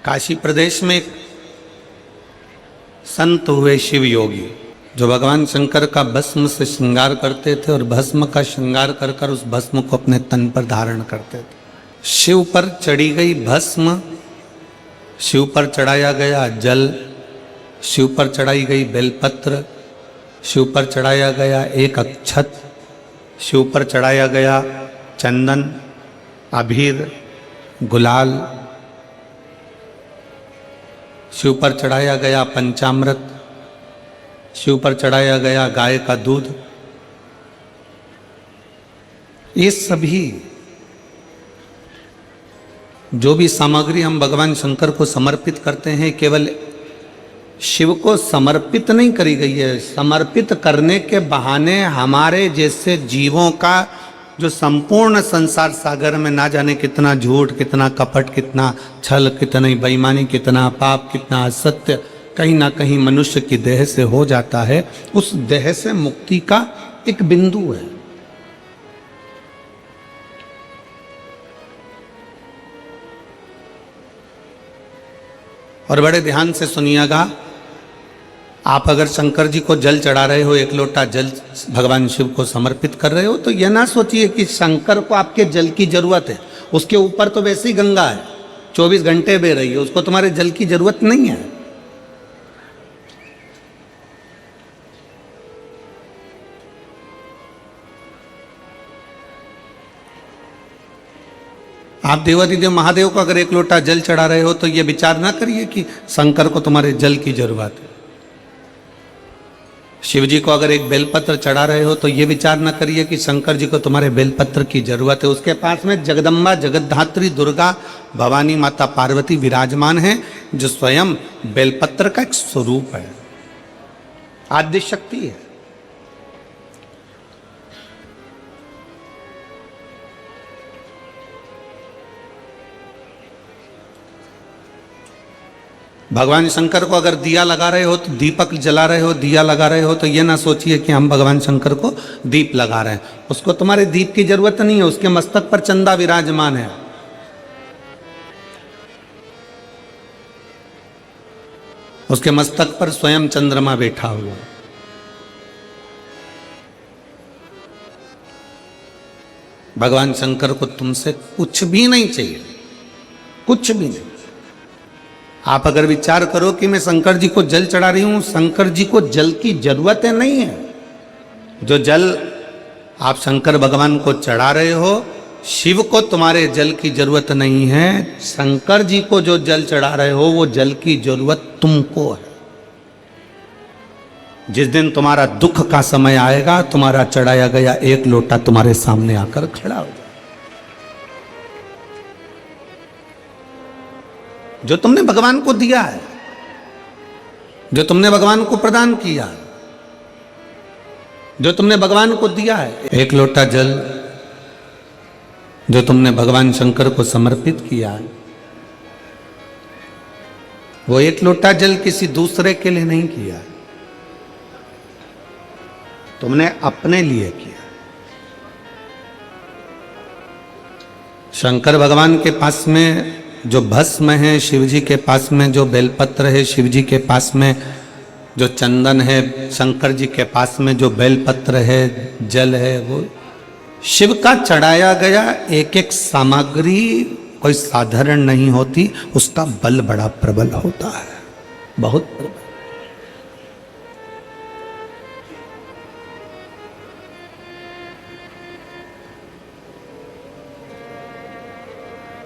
काशी प्रदेश में एक संत हुए शिव योगी जो भगवान शंकर का भस्म से श्रृंगार करते थे और भस्म का श्रृंगार कर कर उस भस्म को अपने तन पर धारण करते थे। शिव पर चढ़ी गई भस्म, शिव पर चढ़ाया गया जल, शिव पर चढ़ाई गई बेलपत्र, शिव पर चढ़ाया गया एक अक्षत, शिव पर चढ़ाया गया चंदन, अबीर, गुलाल, शिव पर चढ़ाया गया पंचामृत, शिव पर चढ़ाया गया गाय का दूध। ये सभी जो भी सामग्री हम भगवान शंकर को समर्पित करते हैं केवल शिव को समर्पित नहीं करी गई है, समर्पित करने के बहाने हमारे जैसे जीवों का जो संपूर्ण संसार सागर में ना जाने कितना झूठ, कितना कपट, कितना छल, कितनी बेईमानी, कितना पाप, कितना असत्य कहीं ना कहीं मनुष्य की देह से हो जाता है, उस देह से मुक्ति का एक बिंदु है। और बड़े ध्यान से सुनिएगा, आप अगर शंकर जी को जल चढ़ा रहे हो, एक लोटा जल भगवान शिव को समर्पित कर रहे हो, तो यह ना सोचिए कि शंकर को आपके जल की जरूरत है। उसके ऊपर तो वैसे ही गंगा है, 24 घंटे बह रही है, उसको तुम्हारे जल की जरूरत नहीं है। आप देवादिदेव महादेव को अगर एक लोटा जल चढ़ा रहे हो तो यह विचार ना करिए कि शंकर को तुम्हारे जल की जरूरत है। शिव जी को अगर एक बेलपत्र चढ़ा रहे हो तो यह विचार ना करिए कि शंकर जी को तुम्हारे बेलपत्र की जरूरत है। उसके पास में जगदम्बा, जगद्धात्री, दुर्गा, भवानी माता पार्वती विराजमान है, जो स्वयं बेलपत्र का एक स्वरूप है, आद्य शक्ति है। भगवान शंकर को अगर दिया लगा रहे हो तो दीपक जला रहे हो, दिया लगा रहे हो, तो ये ना सोचिए कि हम भगवान शंकर को दीप लगा रहे हैं। उसको तुम्हारे दीप की जरूरत नहीं है, उसके मस्तक पर चंदा विराजमान है। उसके मस्तक पर स्वयं चंद्रमा बैठा हुआ। भगवान शंकर को तुमसे कुछ भी नहीं चाहिए, कुछ भी नहीं। आप अगर विचार करो कि मैं शंकर जी को जल चढ़ा रही हूं, शंकर जी को जल की जरूरत है नहीं है। जो जल आप शंकर भगवान को चढ़ा रहे हो, शिव को तुम्हारे जल की जरूरत नहीं है। शंकर जी को जो जल चढ़ा रहे हो वो जल की जरूरत तुमको है। जिस दिन तुम्हारा दुख का समय आएगा, तुम्हारा चढ़ाया गया एक लोटा तुम्हारे सामने आकर खड़ा हो जाए। जो तुमने भगवान को दिया है, जो तुमने भगवान को प्रदान किया है, जो तुमने भगवान को दिया है, एक लोटा जल जो तुमने भगवान शंकर को समर्पित किया है, वो एक लोटा जल किसी दूसरे के लिए नहीं किया है, तुमने अपने लिए किया। शंकर भगवान के पास में जो भस्म है, शिव जी के पास में जो बेलपत्र है, शिव जी के पास में जो चंदन है, शंकर जी के पास में जो बेलपत्र है, जल है, वो शिव का चढ़ाया गया एक एक सामग्री कोई साधारण नहीं होती, उसका बल बड़ा प्रबल होता है, बहुत प्रबल।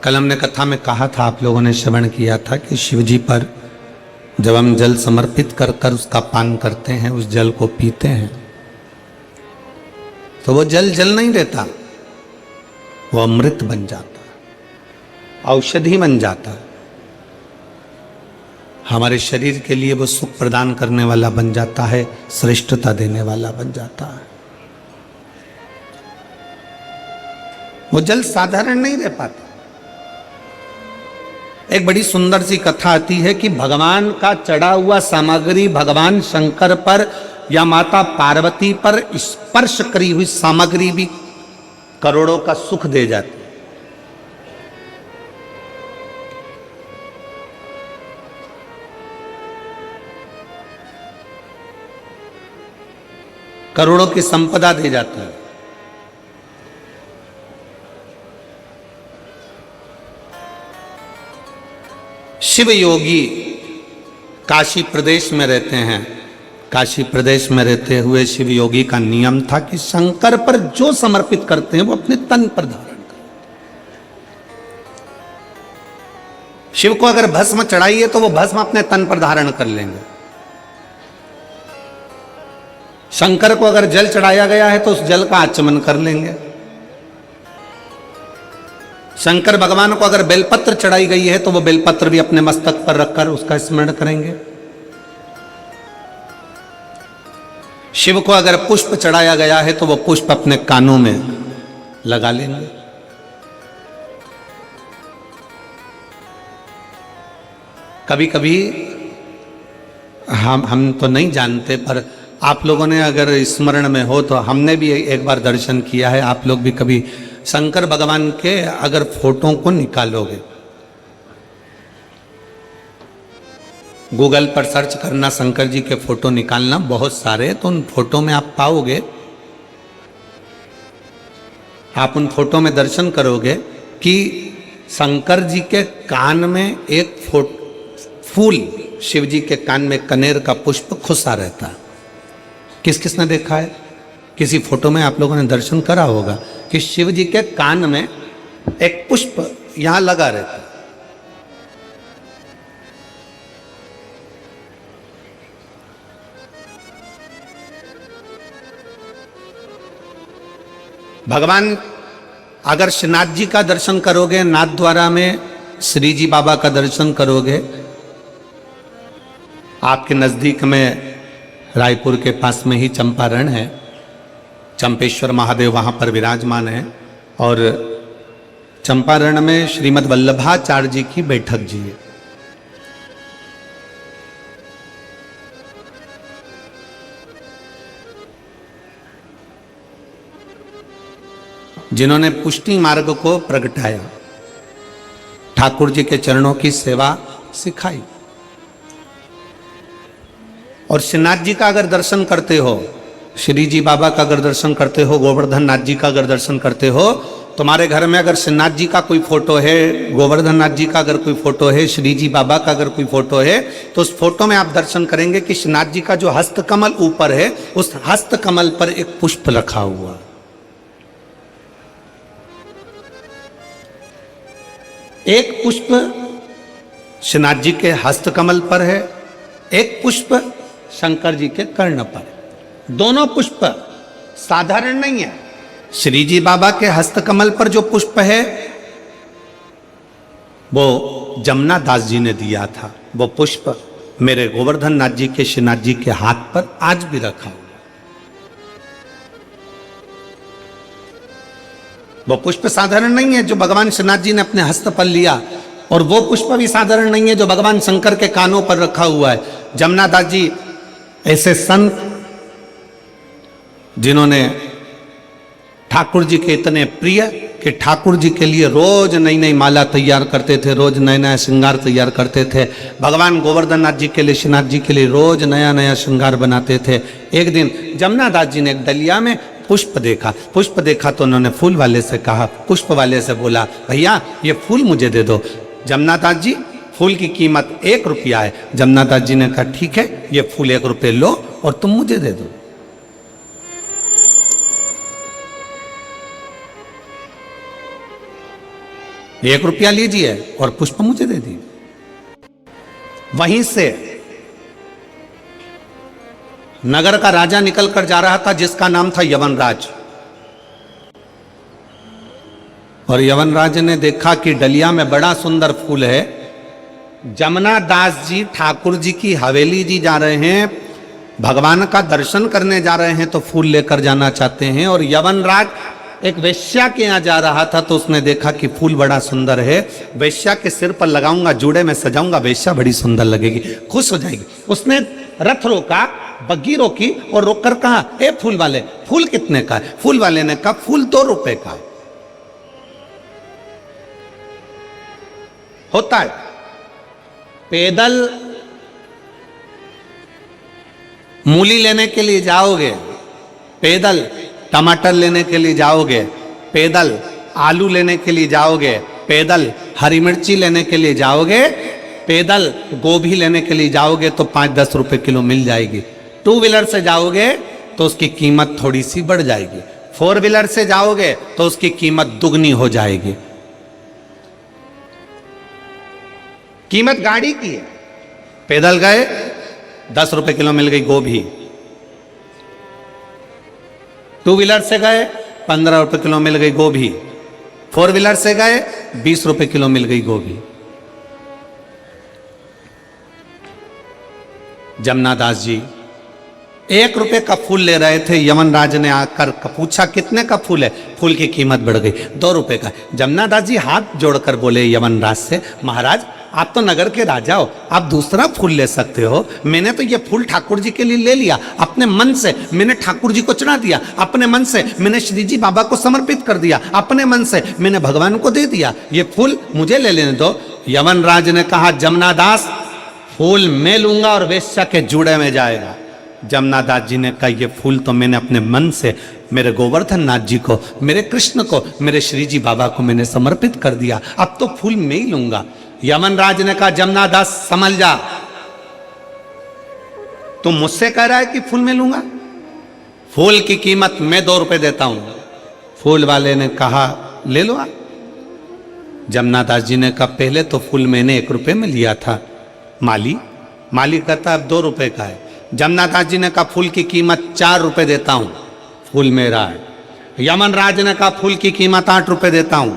कल हमने कथा में कहा था, आप लोगों ने श्रवण किया था कि शिव जी पर जब हम जल समर्पित कर कर उसका पान करते हैं, उस जल को पीते हैं, तो वो जल जल नहीं रहता, वो अमृत बन जाता है, औषधि बन जाता है। हमारे शरीर के लिए वो सुख प्रदान करने वाला बन जाता है, श्रेष्ठता देने वाला बन जाता है। वो जल साधारण नहीं रह पाता। एक बड़ी सुंदर सी कथा आती है कि भगवान का चढ़ा हुआ सामग्री भगवान शंकर पर या माता पार्वती पर स्पर्श करी हुई सामग्री भी करोड़ों का सुख दे जाती। करोड़ों की संपदा दे जाता है। शिव योगी काशी प्रदेश में रहते हैं। काशी प्रदेश में रहते हुए शिव योगी का नियम था कि शंकर पर जो समर्पित करते हैं वो अपने तन पर धारण करें। शिव को अगर भस्म चढ़ाइए तो वो भस्म अपने तन पर धारण कर लेंगे। शंकर को अगर जल चढ़ाया गया है तो उस जल का आचमन कर लेंगे। शंकर भगवान को अगर बेलपत्र चढ़ाई गई है तो वो बेलपत्र भी अपने मस्तक पर रखकर उसका स्मरण करेंगे। शिव को अगर पुष्प चढ़ाया गया है तो वो पुष्प अपने कानों में लगा लेंगे। कभी कभी हम तो नहीं जानते, पर आप लोगों ने अगर स्मरण में हो तो हमने भी एक बार दर्शन किया है। आप लोग भी कभी शंकर भगवान के अगर फोटो को निकालोगे, गूगल पर सर्च करना शंकर जी के फोटो निकालना, बहुत सारे, तो उन फोटो में आप पाओगे, आप उन फोटो में दर्शन करोगे कि शंकर जी के कान में एक फूल, शिव जी के कान में कनेर का पुष्प खुसा रहता है। किस किसने देखा है? किसी फोटो में आप लोगों ने दर्शन करा होगा कि शिव जी के कान में एक पुष्प यहां लगा रहता है। भगवान अगर श्रीनाथ जी का दर्शन करोगे, नाथ द्वारा में श्री जी बाबा का दर्शन करोगे, आपके नजदीक में रायपुर के पास में ही चंपारण है, चंपेश्वर महादेव वहां पर विराजमान है, और चंपारण में श्रीमद् वल्लभाचार्य जी की बैठक जी है। जिन्होंने पुष्टि मार्ग को प्रगटाया, ठाकुर जी के चरणों की सेवा सिखाई। और श्रीनाथ जी का अगर दर्शन करते हो, श्री जी बाबा का अगर दर्शन करते हो, गोवर्धन नाथ जी का अगर दर्शन करते हो, तुम्हारे घर में अगर श्रीनाथ जी का कोई फोटो है, गोवर्धन नाथ जी का अगर कोई फोटो है, श्री जी बाबा का अगर कोई फोटो है, तो उस फोटो में आप दर्शन करेंगे कि श्रीनाथ जी का जो हस्तकमल ऊपर है, उस हस्तकमल पर एक पुष्प रखा हुआ। एक पुष्प श्रीनाथ जी के हस्तकमल पर है, एक पुष्प शंकर जी के कर्ण पर। दोनों पुष्प साधारण नहीं है। श्री जी बाबा के हस्तकमल पर जो पुष्प है वो जमुना दास जी ने दिया था। वो पुष्प मेरे गोवर्धन नाथ जी के श्रीनाथ जी के हाथ पर आज भी रखा हुआ। वो पुष्प साधारण नहीं है जो भगवान श्रीनाथ जी ने अपने हस्त पर लिया, और वो पुष्प भी साधारण नहीं है जो भगवान शंकर के कानों पर रखा हुआ है। जमुना दास जी ऐसे संत जिन्होंने ठाकुर जी के इतने प्रिय कि ठाकुर जी के लिए रोज नई नई माला तैयार करते थे, रोज नया नया श्रृंगार तैयार करते थे। भगवान गोवर्धन नाथ जी के लिए, श्रीनाथ जी के लिए रोज नया नया श्रृंगार बनाते थे। एक दिन जमुना दास जी ने एक डलिया में पुष्प देखा तो उन्होंने फूल वाले से कहा, पुष्प वाले से बोला, भैया ये फूल मुझे दे दो। जमुना दास जी, फूल की कीमत 1 रुपया है। जमुना दास जी ने कहा, ठीक है, ये फूल 1 रुपये लो और तुम मुझे दे दो। एक रुपया लीजिए और पुष्प मुझे दे दी। वहीं से नगर का राजा निकलकर जा रहा था जिसका नाम था यवनराज, और यवनराज ने देखा कि डलिया में बड़ा सुंदर फूल है। जमुना दास जी ठाकुर जी की हवेली जी जा रहे हैं, भगवान का दर्शन करने जा रहे हैं, तो फूल लेकर जाना चाहते हैं। और यवनराज एक वेश्या के यहाँ जा रहा था तो उसने देखा कि फूल बड़ा सुंदर है, वेश्या के सिर पर लगाऊंगा, जूड़े में सजाऊंगा, वेश्या बड़ी सुंदर लगेगी, खुश हो जाएगी। उसने रथ रोका, बग्गी रोकी और रोककर कहा, ए फूल वाले, फूल कितने का है? फूल वाले ने कहा, फूल 2 रुपए का है। होता है पैदल मूली लेने के लिए जाओगे पैदल टमाटर लेने के लिए जाओगे, पैदल आलू लेने के लिए जाओगे, पैदल हरी मिर्ची लेने के लिए जाओगे, पैदल गोभी लेने के लिए जाओगे तो 5-10 रुपए किलो मिल जाएगी। 2 व्हीलर से जाओगे तो उसकी कीमत थोड़ी सी बढ़ जाएगी, 4 व्हीलर से जाओगे तो उसकी कीमत दुगनी हो जाएगी। कीमत गाड़ी की है। पैदल गए 10 रुपए किलो मिल गई गोभी, 2 व्हीलर से गए 15 रुपए किलो मिल गई गोभी, 4 व्हीलर से गए 20 रुपए किलो मिल गई गोभी। जमनादास जी 1 रुपए का फूल ले रहे थे, यमनराज ने आकर पूछा कितने का फूल है, फूल की कीमत बढ़ गई 2 रुपए का। जमनादास जी हाथ जोड़कर बोले यमनराज से, महाराज आप तो नगर के राजा हो, आप दूसरा फूल ले सकते हो, मैंने तो ये फूल ठाकुर जी के लिए ले लिया, अपने मन से मैंने ठाकुर जी को चढ़ा दिया, अपने मन से मैंने श्री जी बाबा को समर्पित कर दिया, अपने मन से मैंने भगवान को दे दिया, ये फूल मुझे ले लेने दो। यमनराज ने कहा जमनादास फूल मैं लूंगा और वेश्या के जूड़े में जाएगा। जमनादास जी ने कहा ये फूल तो मैंने अपने मन से मेरे गोवर्धन नाथ जी को, मेरे कृष्ण को, मेरे श्री जी बाबा को मैंने समर्पित कर दिया, अब तो फूल मैं ही लूंगा। यमनराज ने कहा जमनादास समझ जा, तुम मुझसे कह रहा है कि फूल मैं लूंगा, फूल की कीमत मैं 2 रुपए देता हूं। फूल वाले ने कहा ले लो आप। जमनादास जी ने कहा पहले तो फूल मैंने 1 रुपए में लिया था, माली कहता अब 2 रुपए का है। जमनादास जी ने कहा फूल की कीमत 4 रुपए देता हूं, फूल मेरा है। यमनराज ने कहा फूल की कीमत 8 रुपए देता हूं।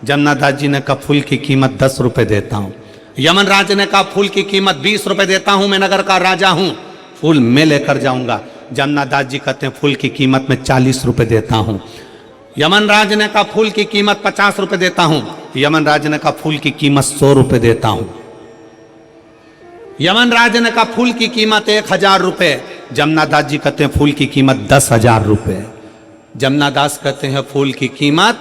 जमनादास जी ने कहा फूल की कीमत 10 रुपए देता हूं। यमनराज ने कहा फूल की कीमत 20 रुपए देता हूं, मैं नगर का राजा हूं, फूल मैं लेकर जाऊंगा। जमनादास जी कहते हैं फूल की कीमत में 40 रुपए देता हूं। यमनराज ने कहा फूल की कीमत 50 रुपए देता हूं। यमनराज ने कहा फूल की कीमत 100 रुपए देता हूं। यमनराज ने कहा फूल की कीमत 1000 रुपए। जमनादास जी कहते हैं फूल की कीमत 10,000 रुपए। जमनादास कहते हैं फूल की कीमत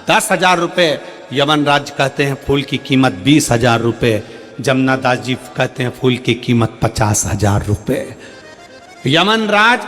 10,000 रुपए। यमनराज कहते हैं फूल की कीमत 20,000 रुपए। जमनादास जी कहते हैं फूल की कीमत 50,000 रुपए। यमनराज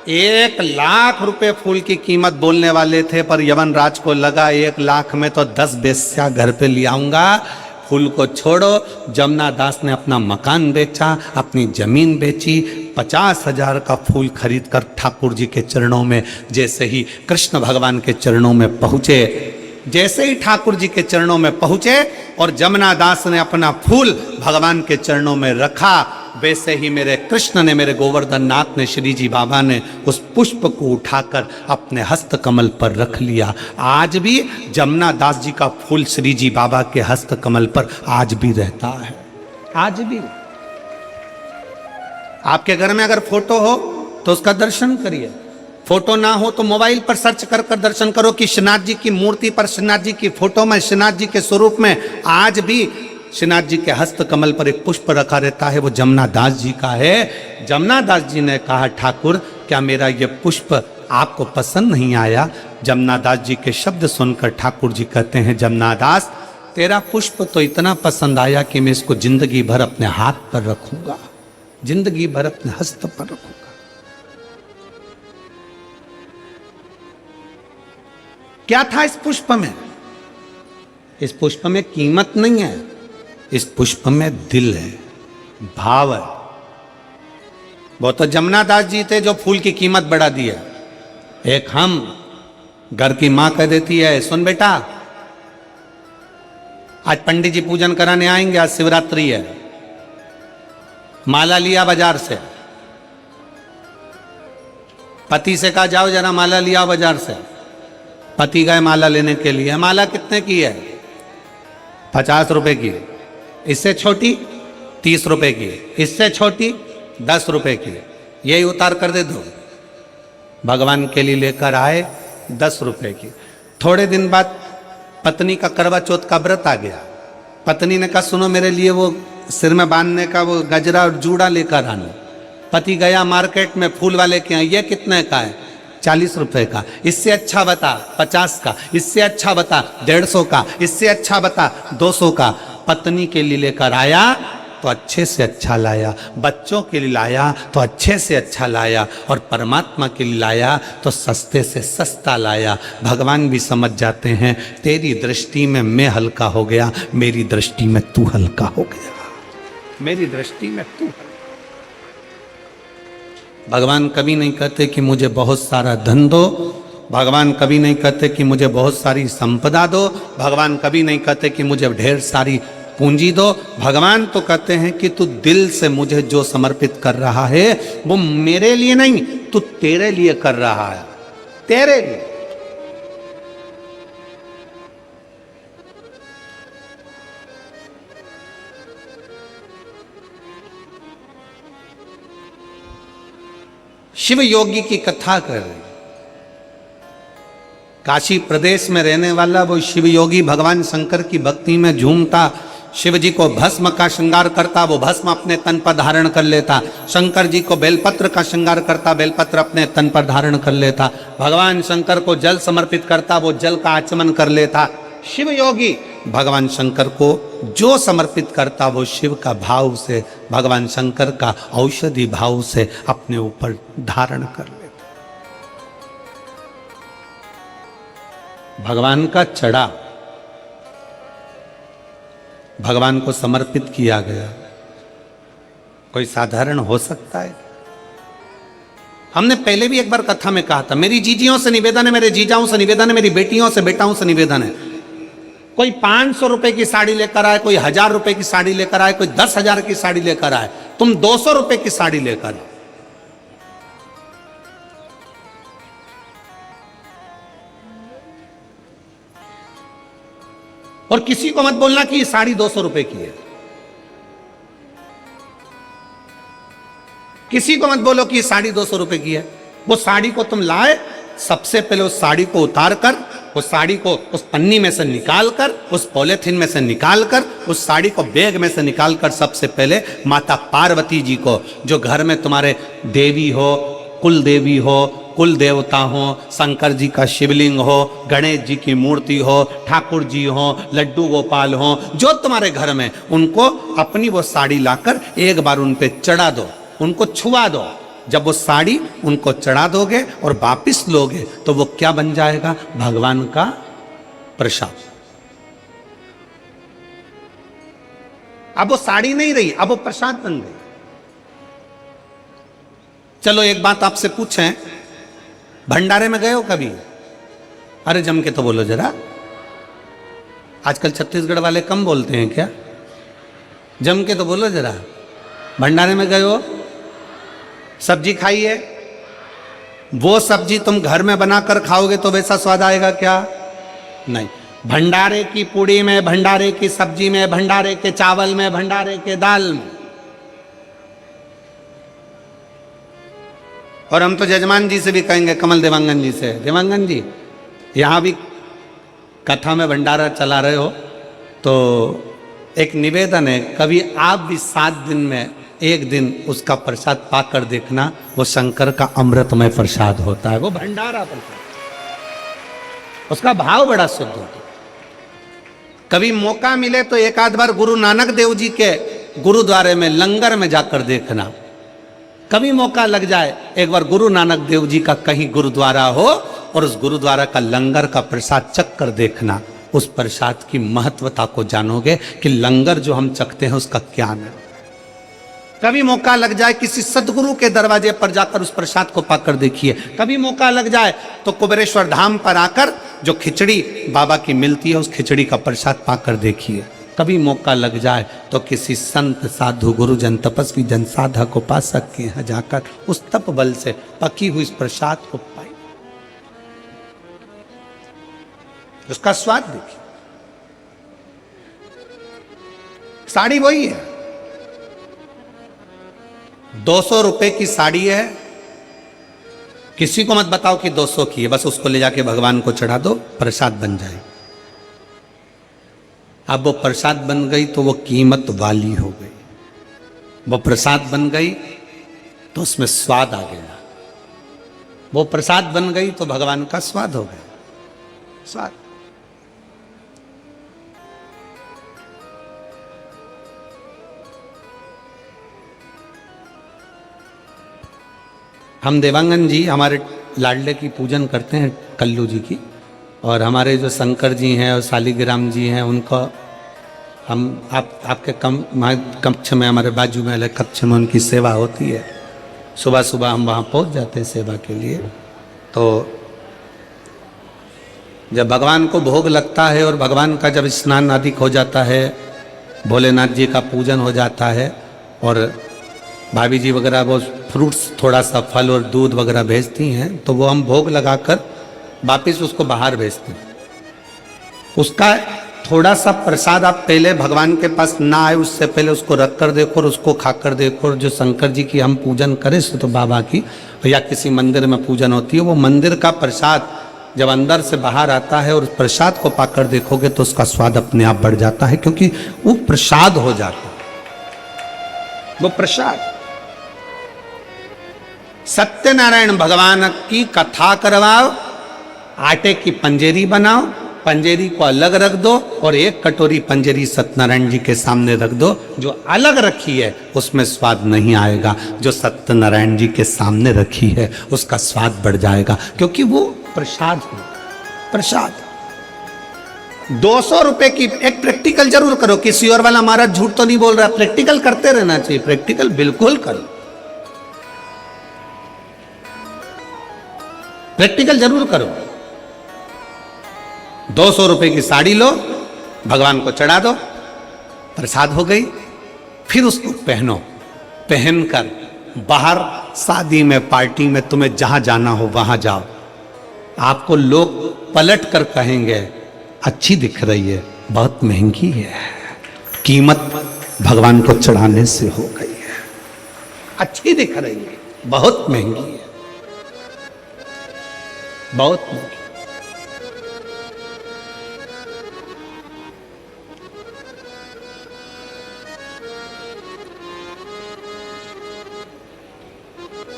1,00,000 रुपए फूल की कीमत बोलने वाले थे, पर यमनराज को लगा 1,00,000 में तो 10 वेश्या घर पे ले आऊंगा, फूल को छोड़ो। जमनादास ने अपना मकान बेचा, अपनी जमीन बेची, 50,000 का फूल खरीद कर ठाकुर जी के चरणों में, जैसे ही कृष्ण भगवान के चरणों में पहुँचे, जैसे ही ठाकुर जी के चरणों में पहुँचे और जमनादास ने अपना फूल भगवान के चरणों में रखा, वैसे ही मेरे कृष्ण ने, मेरे गोवर्धन नाथ ने, श्री जी बाबा ने उस पुष्प को उठाकर अपने हस्त कमल पर रख लिया। आज भी जमनादास जी का फूल श्री जी बाबा के हस्त कमल पर आज भी रहता है। आज भी आपके घर में अगर फोटो हो तो उसका दर्शन करिए, फोटो ना हो तो मोबाइल पर सर्च कर कर दर्शन करो कि श्रीनाथ जी की मूर्ति पर, श्रीनाथ जी की फोटो में, श्रीनाथ जी के स्वरूप में आज भी श्रीनाथ जी के हस्त कमल पर एक पुष्प रखा रहता है, वो जमनादास जी का है। जमनादास जी ने कहा ठाकुर क्या मेरा ये पुष्प आपको पसंद नहीं आया? जमनादास जी के शब्द सुनकर ठाकुर जी कहते हैं जमनादास तेरा पुष्प तो इतना पसंद आया कि मैं इसको जिंदगी भर अपने हाथ पर रखूंगा, जिंदगी भर अपने हस्त पर रखूंगा। क्या था इस पुष्प में? इस पुष्प में कीमत नहीं है, इस पुष्प में दिल है, भाव है। वो तो जमनादास जी थे जो फूल की कीमत बढ़ा दी है। एक हम घर की मां कह देती है सुन बेटा आज पंडित जी पूजन कराने आएंगे, आज शिवरात्रि है, माला लिया बाजार से। पति से कहा जाओ जरा माला लिया बाजार से। पति गए माला लेने के लिए। माला कितने की है? 50 रुपए की। इससे छोटी 30 रुपए की, इससे छोटी 10 रुपए की। यही उतार कर दे दो। भगवान के लिए लेकर आए 10 रुपए की। थोड़े दिन बाद पत्नी का करवा चौथ का व्रत आ गया। पत्नी ने कहा सुनो मेरे लिए वो सिर में बांधने का वो गजरा और जूड़ा लेकर आना। पति गया मार्केट में फूल वाले के यहाँ, ये कितने का है? 40 रुपए का। इससे अच्छा बता 50 का, इससे अच्छा बता 150 का, इससे अच्छा बता 200 का। पत्नी के लिए लेकर आया तो अच्छे से अच्छा लाया, बच्चों के लिए लाया तो अच्छे से अच्छा लाया, और परमात्मा के लिए लाया तो सस्ते से सस्ता लाया। भगवान भी समझ जाते हैं तेरी दृष्टि में मैं हल्का हो गया, मेरी दृष्टि में तू हल्का हो गया, मेरी दृष्टि में तू। भगवान कभी नहीं कहते कि मुझे बहुत सारा धन दो, भगवान कभी नहीं कहते कि मुझे बहुत सारी संपदा दो, भगवान कभी नहीं कहते कि मुझे ढेर सारी पूंजी दो। भगवान तो कहते हैं कि तू दिल से मुझे जो समर्पित कर रहा है वो मेरे लिए नहीं, तू तेरे लिए कर रहा है, तेरे लिए। शिव योगी की कथा कर रहे, काशी प्रदेश में रहने वाला वो शिव योगी भगवान शंकर की भक्ति में झूमता, शिव जी को भस्म का श्रृंगार करता, वो भस्म अपने तन पर धारण कर लेता, शंकर जी को बेलपत्र का श्रृंगार करता, बेलपत्र अपने तन पर धारण कर लेता, भगवान शंकर को जल समर्पित करता, वो जल का आचमन कर लेता। शिव योगी भगवान शंकर को जो समर्पित करता वो शिव का भाव से, भगवान शंकर का औषधि भाव से अपने ऊपर धारण कर लेता। भगवान का चढ़ा भगवान को समर्पित किया गया, कोई साधारण हो सकता है? हमने पहले भी एक बार कथा में कहा था, मेरी जीजियों से निवेदन है, मेरे जीजाओं से निवेदन है, मेरी बेटियों से बेटाओं से निवेदन है, कोई 500 रुपए की साड़ी लेकर आए, कोई 1000 रुपए की साड़ी लेकर आए, कोई 10,000 की साड़ी लेकर आए, तुम 200 रुपए की साड़ी लेकर आओ। और किसी को मत बोलना कि ये साड़ी 200 रुपए की है, किसी को मत बोलो कि ये साड़ी 200 रुपए की है। वो साड़ी को तुम लाए, सबसे पहले उस साड़ी को उतार कर, उस साड़ी को उस पन्नी में से निकाल कर, उस पॉलिथीन में से निकाल कर, उस साड़ी को बैग में से निकाल कर, सबसे पहले माता पार्वती जी को, जो घर में तुम्हारे देवी हो, कुल देवी हो, कुल देवता हो, शंकर जी का शिवलिंग हो, गणेश जी की मूर्ति हो, ठाकुर जी हो, लड्डू गोपाल हो, जो तुम्हारे घर में, उनको अपनी वो साड़ी लाकर एक बार उन पे चढ़ा दो, उनको छुआ दो। जब वो साड़ी उनको चढ़ा दोगे और वापिस लोगे तो वो क्या बन जाएगा? भगवान का प्रसाद। अब वो साड़ी नहीं रही, अब वो प्रसाद बन गई। चलो एक बात आपसे पूछें, भंडारे में गए हो कभी? अरे जम के तो बोलो जरा, आजकल छत्तीसगढ़ वाले कम बोलते हैं क्या? जम के तो बोलो जरा। भंडारे में गए हो, सब्जी खाई है, वो सब्जी तुम घर में बनाकर खाओगे तो वैसा स्वाद आएगा क्या? नहीं। भंडारे की पूड़ी में, भंडारे की सब्जी में, भंडारे के चावल में, भंडारे के दाल में। और हम तो जजमान जी से भी कहेंगे, कमल देवांगन जी से, देवांगन जी यहां भी कथा में भंडारा चला रहे हो तो एक निवेदन है, कभी आप भी 7 दिन में एक दिन उसका प्रसाद पाकर देखना, वो शंकर का अमृतमय प्रसाद होता है, वो भंडारा प्रसाद, उसका भाव बड़ा शुद्ध होता है। कभी मौका मिले तो एक आध बार गुरु नानक देव जी के गुरुद्वारे में लंगर में जाकर देखना, कभी मौका लग जाए एक बार गुरु नानक देव जी का कहीं गुरुद्वारा हो और उस गुरुद्वारा का लंगर का प्रसाद चख कर देखना, उस प्रसाद की महत्वता को जानोगे कि लंगर जो हम चखते हैं उसका क्या है। कभी मौका लग जाए किसी सदगुरु के दरवाजे पर जाकर उस प्रसाद को पाकर देखिए, कभी मौका लग जाए तो कुबेरेश्वर धाम पर आकर जो खिचड़ी बाबा की मिलती है उस खिचड़ी का प्रसाद पाकर देखिए, कभी मौका लग जाए तो किसी संत साधु गुरुजन तपस्वी जन साधक उपासक के यहाँ जाकर उस तप बल से पकी हुई इस प्रसाद को पाए, उसका स्वाद देखिए। साड़ी वही है, 200 रुपए की साड़ी है, किसी को मत बताओ कि 200 की है, बस उसको ले जाके भगवान को चढ़ा दो, प्रसाद बन जाए। अब वो प्रसाद बन गई तो वो कीमत वाली हो गई, वो प्रसाद बन गई तो उसमें स्वाद आ गया, वो प्रसाद बन गई तो भगवान का स्वाद हो गया, स्वाद। हम देवांगन जी हमारे लाडले की पूजन करते हैं, कल्लू जी की, और हमारे जो शंकर जी हैं और शालिग्राम जी हैं उनका हम आपके कक्ष में, हमारे बाजू में अलग कक्ष में उनकी सेवा होती है। सुबह सुबह हम वहाँ पहुँच जाते हैं सेवा के लिए। तो जब भगवान को भोग लगता है और भगवान का जब स्नान आदि हो जाता है, भोलेनाथ जी का पूजन हो जाता है, और भाभी जी वगैरह वो फ्रूट्स, थोड़ा सा फल और दूध वगैरह भेजती हैं, तो वो हम भोग लगाकर वापस उसको बाहर भेजते हैं। उसका थोड़ा सा प्रसाद आप पहले भगवान के पास ना आए उससे पहले उसको रख कर देखो और उसको खाकर देखो। और जो शंकर जी की हम पूजन करें तो बाबा की या किसी मंदिर में पूजन होती है, वो मंदिर का प्रसाद जब अंदर से बाहर आता है और उस प्रसाद को पाकर देखोगे तो उसका स्वाद अपने आप बढ़ जाता है, क्योंकि वो प्रसाद हो जाता है, वो प्रसाद। सत्यनारायण भगवान की कथा करवाओ, आटे की पंजेरी बनाओ, पंजेरी को अलग रख दो और एक कटोरी पंजेरी सत्यनारायण जी के सामने रख दो। जो अलग रखी है उसमें स्वाद नहीं आएगा, जो सत्यनारायण जी के सामने रखी है उसका स्वाद बढ़ जाएगा, क्योंकि वो प्रसाद है। प्रसाद 200 रुपए की एक प्रैक्टिकल जरूर करो। किसी और वाला महाराज झूठ तो नहीं बोल रहा, प्रैक्टिकल करते रहना चाहिए, प्रैक्टिकल बिल्कुल करो, प्रैक्टिकल जरूर करो। 200 रुपए की साड़ी लो, भगवान को चढ़ा दो, प्रसाद हो गई। फिर उसको पहनो, पहनकर बाहर शादी में, पार्टी में, तुम्हें जहां जाना हो वहां जाओ। आपको लोग पलट कर कहेंगे अच्छी दिख रही है, बहुत महंगी है, कीमत भगवान को चढ़ाने से हो गई है। अच्छी दिख रही है, बहुत महंगी है, बहुत महंगी।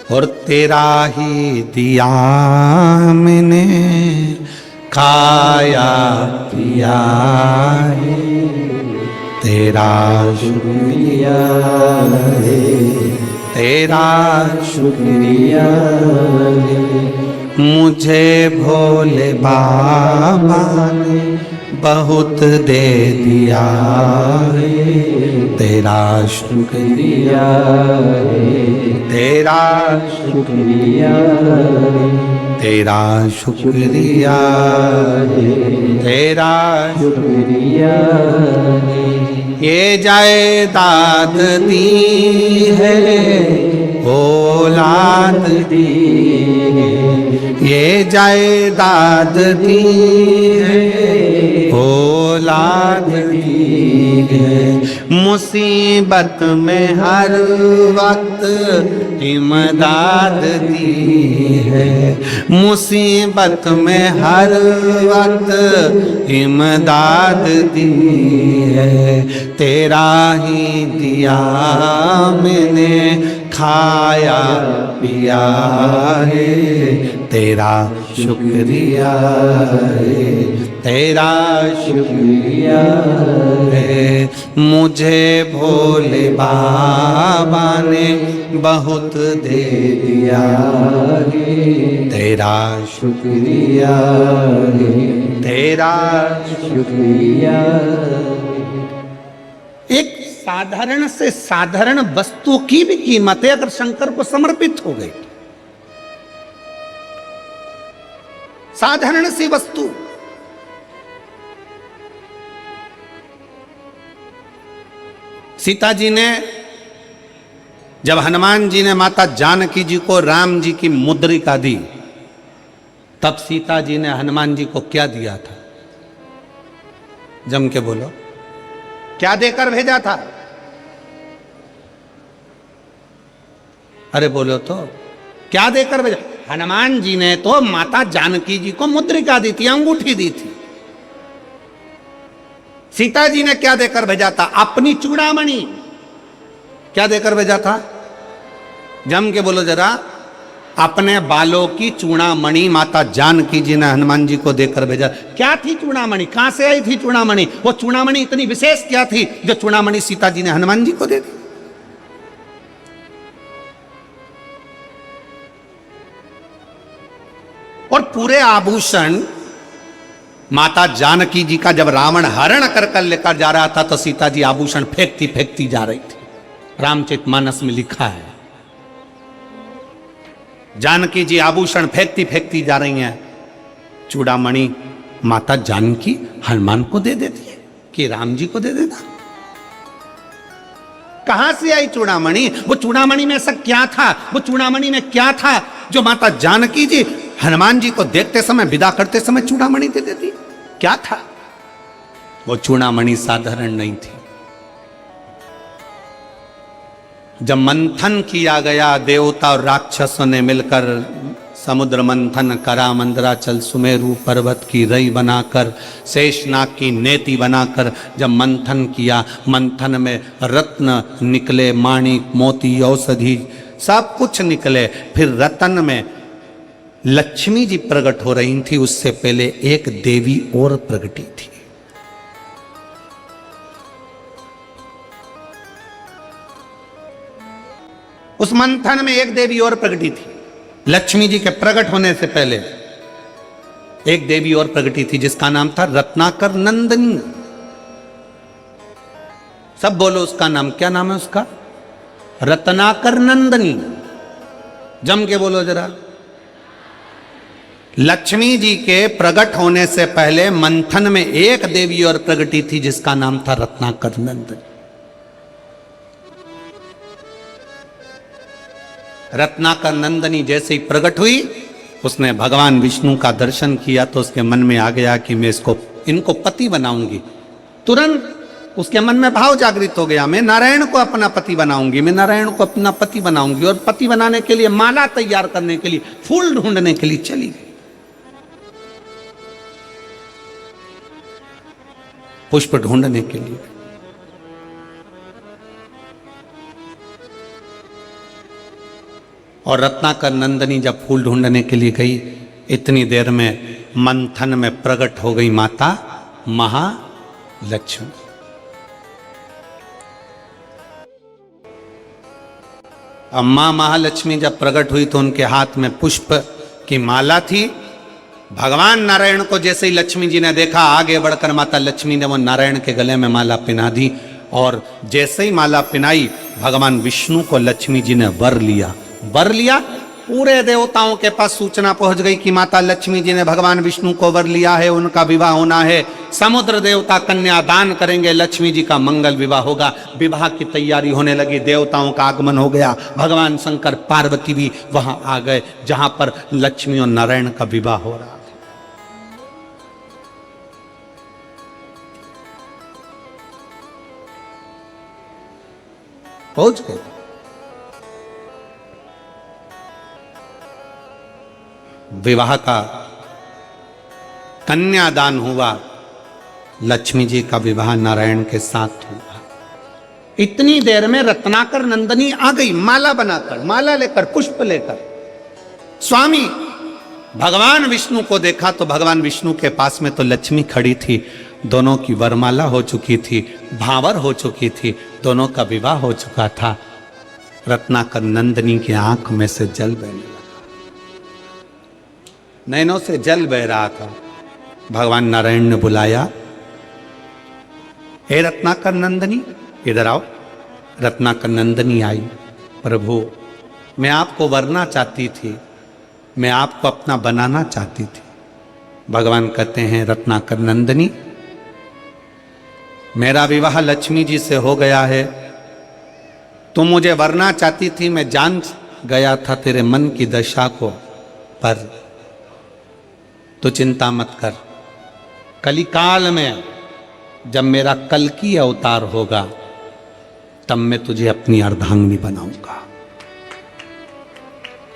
और तेरा ही दिया मैंने खाया पिया है, तेरा शुक्रिया है, तेरा शुक्रिया है। मुझे भोले बाबा ने बहुत दे दिया है, तेरा शुक्रिया है, तेरा शुक्रिया है, तेरा शुक्रिया है, तेरा शुक्रिया है। ये जायदाद दी है, औलाद दी है, ये जायदाद दी है, औलाद दी है। मुसीबत में हर वक्त इमदाद दी है, मुसीबत में हर वक्त इमदाद दी है। तेरा ही दिया मैंने खाया पिया है, तेरा शुक्रिया है, तेरा शुक्रिया है। मुझे भोले बाबा ने बहुत दे दिया है, तेरा शुक्रिया है, तेरा शुक्रिया। एक साधारण से साधारण वस्तु की भी कीमत है अगर शंकर को समर्पित हो गई। साधारण सी वस्तु, सीता जी ने जब हनुमान जी ने माता जानकी जी को राम जी की मुद्रिका दी, तब सीता जी ने हनुमान जी को क्या दिया था? जम के बोलो, क्या देकर भेजा था? अरे बोलो तो, क्या देकर भेजा? हनुमान जी ने तो माता जानकी जी को मुद्रिका दी थी, अंगूठी दी थी। सीता जी ने क्या देकर भेजा था? अपनी चूड़ामणि। क्या देकर भेजा था? जम के बोलो जरा। अपने बालों की चूड़ामणि माता जानकी जी ने हनुमान जी को देकर भेजा। क्या थी चूड़ामणि? कहां से आई थी चूड़ामणि? वो चूड़ामणि इतनी विशेष क्या थी जो चूड़ामणि सीता जी ने हनुमान जी को दे दी? पूरे आभूषण माता जानकी जी का जब रावण हरण कर कर लेकर जा रहा था तो सीता जी आभूषण फेंकती फेंकती जा रही थी। रामचरितमानस में लिखा है, जानकी जी आभूषण फेंकती फेंकती जा रही हैं। चूड़ामणि माता जानकी हनुमान को दे देती है कि राम जी को दे देना। कहां से आई चूड़ामणि? वो चूड़ामणि में ऐसा क्या था, वो चूड़ामणि में क्या था जो माता जानकी जी हनुमान जी को देखते समय, विदा करते समय चूड़ामणि दे देती? क्या था वो चूड़ामणि? साधारण नहीं थी। जब मंथन किया गया देवता और राक्षसों ने मिलकर, समुद्र मंथन करा, मंदराचल सुमेरु पर्वत की रई बनाकर, शेषनाग की नेति बनाकर जब मंथन किया, मंथन में रत्न निकले, माणिक मोती औषधि सब कुछ निकले। फिर रतन में लक्ष्मी जी प्रकट हो रही थी, उससे पहले एक देवी और प्रकटी थी। उस मंथन में एक देवी और प्रकटी थी। लक्ष्मी जी के प्रकट होने से पहले एक देवी और प्रकटी थी जिसका नाम था रत्नाकर नंदिनी। सब बोलो उसका नाम, क्या नाम है उसका? रत्नाकर नंदिनी। जम के बोलो जरा। लक्ष्मी जी के प्रकट होने से पहले मंथन में एक देवी और प्रकटी थी जिसका नाम था रत्नाकर नंदिनी। रत्नाकर नंदिनी जैसे ही प्रकट हुई, उसने भगवान विष्णु का दर्शन किया तो उसके मन में आ गया कि मैं इनको पति बनाऊंगी। तुरंत उसके मन में भाव जागृत हो गया, मैं नारायण को अपना पति बनाऊंगी, मैं नारायण को अपना पति बनाऊंगी। और पति बनाने के लिए माला तैयार करने के लिए, फूल ढूंढने के लिए चली गई, पुष्प ढूंढने के लिए। और रत्नाकर नंदिनी जब फूल ढूंढने के लिए गई, इतनी देर में मंथन में प्रकट हो गई माता महालक्ष्मी। अम्मा महालक्ष्मी जब प्रकट हुई तो उनके हाथ में पुष्प की माला थी। भगवान नारायण को जैसे ही लक्ष्मी जी ने देखा, आगे बढ़कर माता लक्ष्मी ने वो नारायण के गले में माला पहना दी। और जैसे ही माला पहनाई, भगवान विष्णु को लक्ष्मी जी ने वर लिया। वर लिया, पूरे देवताओं के पास सूचना पहुंच गई कि माता लक्ष्मी जी ने भगवान विष्णु को वर लिया है, उनका विवाह होना है। समुद्र देवता कन्या दान करेंगे, लक्ष्मी जी का मंगल विवाह होगा। विवाह की तैयारी होने लगी, देवताओं का आगमन हो गया। भगवान शंकर पार्वती भी वहां आ गए जहां पर लक्ष्मी और नारायण का विवाह हो रहा था। पहुंच गए। विवाह का कन्यादान हुआ, लक्ष्मी जी का विवाह नारायण के साथ हुआ। इतनी देर में रत्नाकर नंदिनी आ गई, माला बनाकर, माला लेकर, पुष्प लेकर। स्वामी भगवान विष्णु को देखा तो भगवान विष्णु के पास में तो लक्ष्मी खड़ी थी। दोनों की वरमाला हो चुकी थी, भावर हो चुकी थी, दोनों का विवाह हो चुका था। रत्नाकर नंदिनी की आंख में से जल बहने लगा, नैनों से जल बह रहा था। भगवान नारायण ने बुलाया, हे रत्नाकर नंदिनी इधर आओ। रत्नाकर नंदिनी आई। प्रभु मैं आपको वरना चाहती थी, मैं आपको अपना बनाना चाहती थी। भगवान कहते हैं, रत्नाकर नंदिनी मेरा विवाह लक्ष्मी जी से हो गया है। तुम मुझे वरना चाहती थी, मैं जान गया था तेरे मन की दशा को, पर तो चिंता मत कर। कलिकाल में जब मेरा कल्कि अवतार होगा तब मैं तुझे अपनी अर्धांगिनी बनाऊंगा।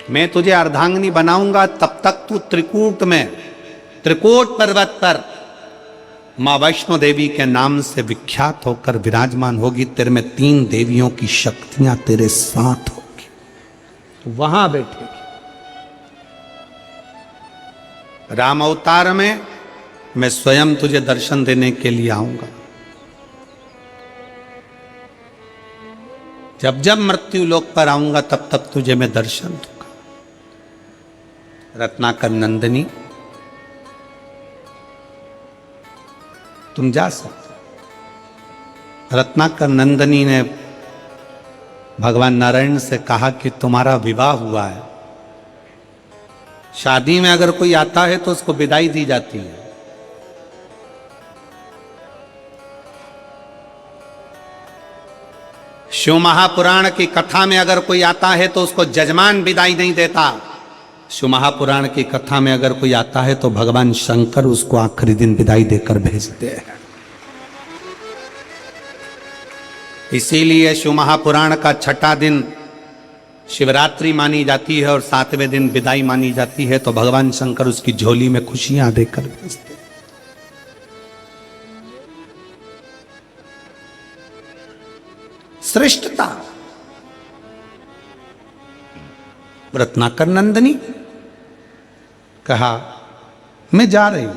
मैं तुझे अर्धांगिनी बनाऊंगा, तब तक तू त्रिकूट में, त्रिकूट पर्वत पर मां वैष्णो देवी के नाम से विख्यात होकर विराजमान होगी। तेरे में 3 देवियों की शक्तियां तेरे साथ होगी, वहां बैठेगी। राम अवतार में मैं स्वयं तुझे दर्शन देने के लिए आऊंगा। जब जब मृत्यु लोक पर आऊंगा तब तब तुझे मैं दर्शन दूंगा। रत्नाकर नंदिनी तुम जा सकते। रत्नाकर नंदनी ने भगवान नारायण से कहा कि तुम्हारा विवाह हुआ है, शादी में अगर कोई आता है तो उसको विदाई दी जाती है। शिव महापुराण की कथा में अगर कोई आता है तो उसको जजमान विदाई नहीं देता। शिव महापुराण की कथा में अगर कोई आता है तो भगवान शंकर उसको आखिरी दिन विदाई देकर भेजते हैं। इसीलिए शिव महापुराण का छठा दिन शिवरात्रि मानी जाती है और 7वें दिन विदाई मानी जाती है। तो भगवान शंकर उसकी झोली में खुशियां देकर भेजते हैं। श्रेष्ठता। रत्नाकर नंदनी कहा मैं जा रही हूं,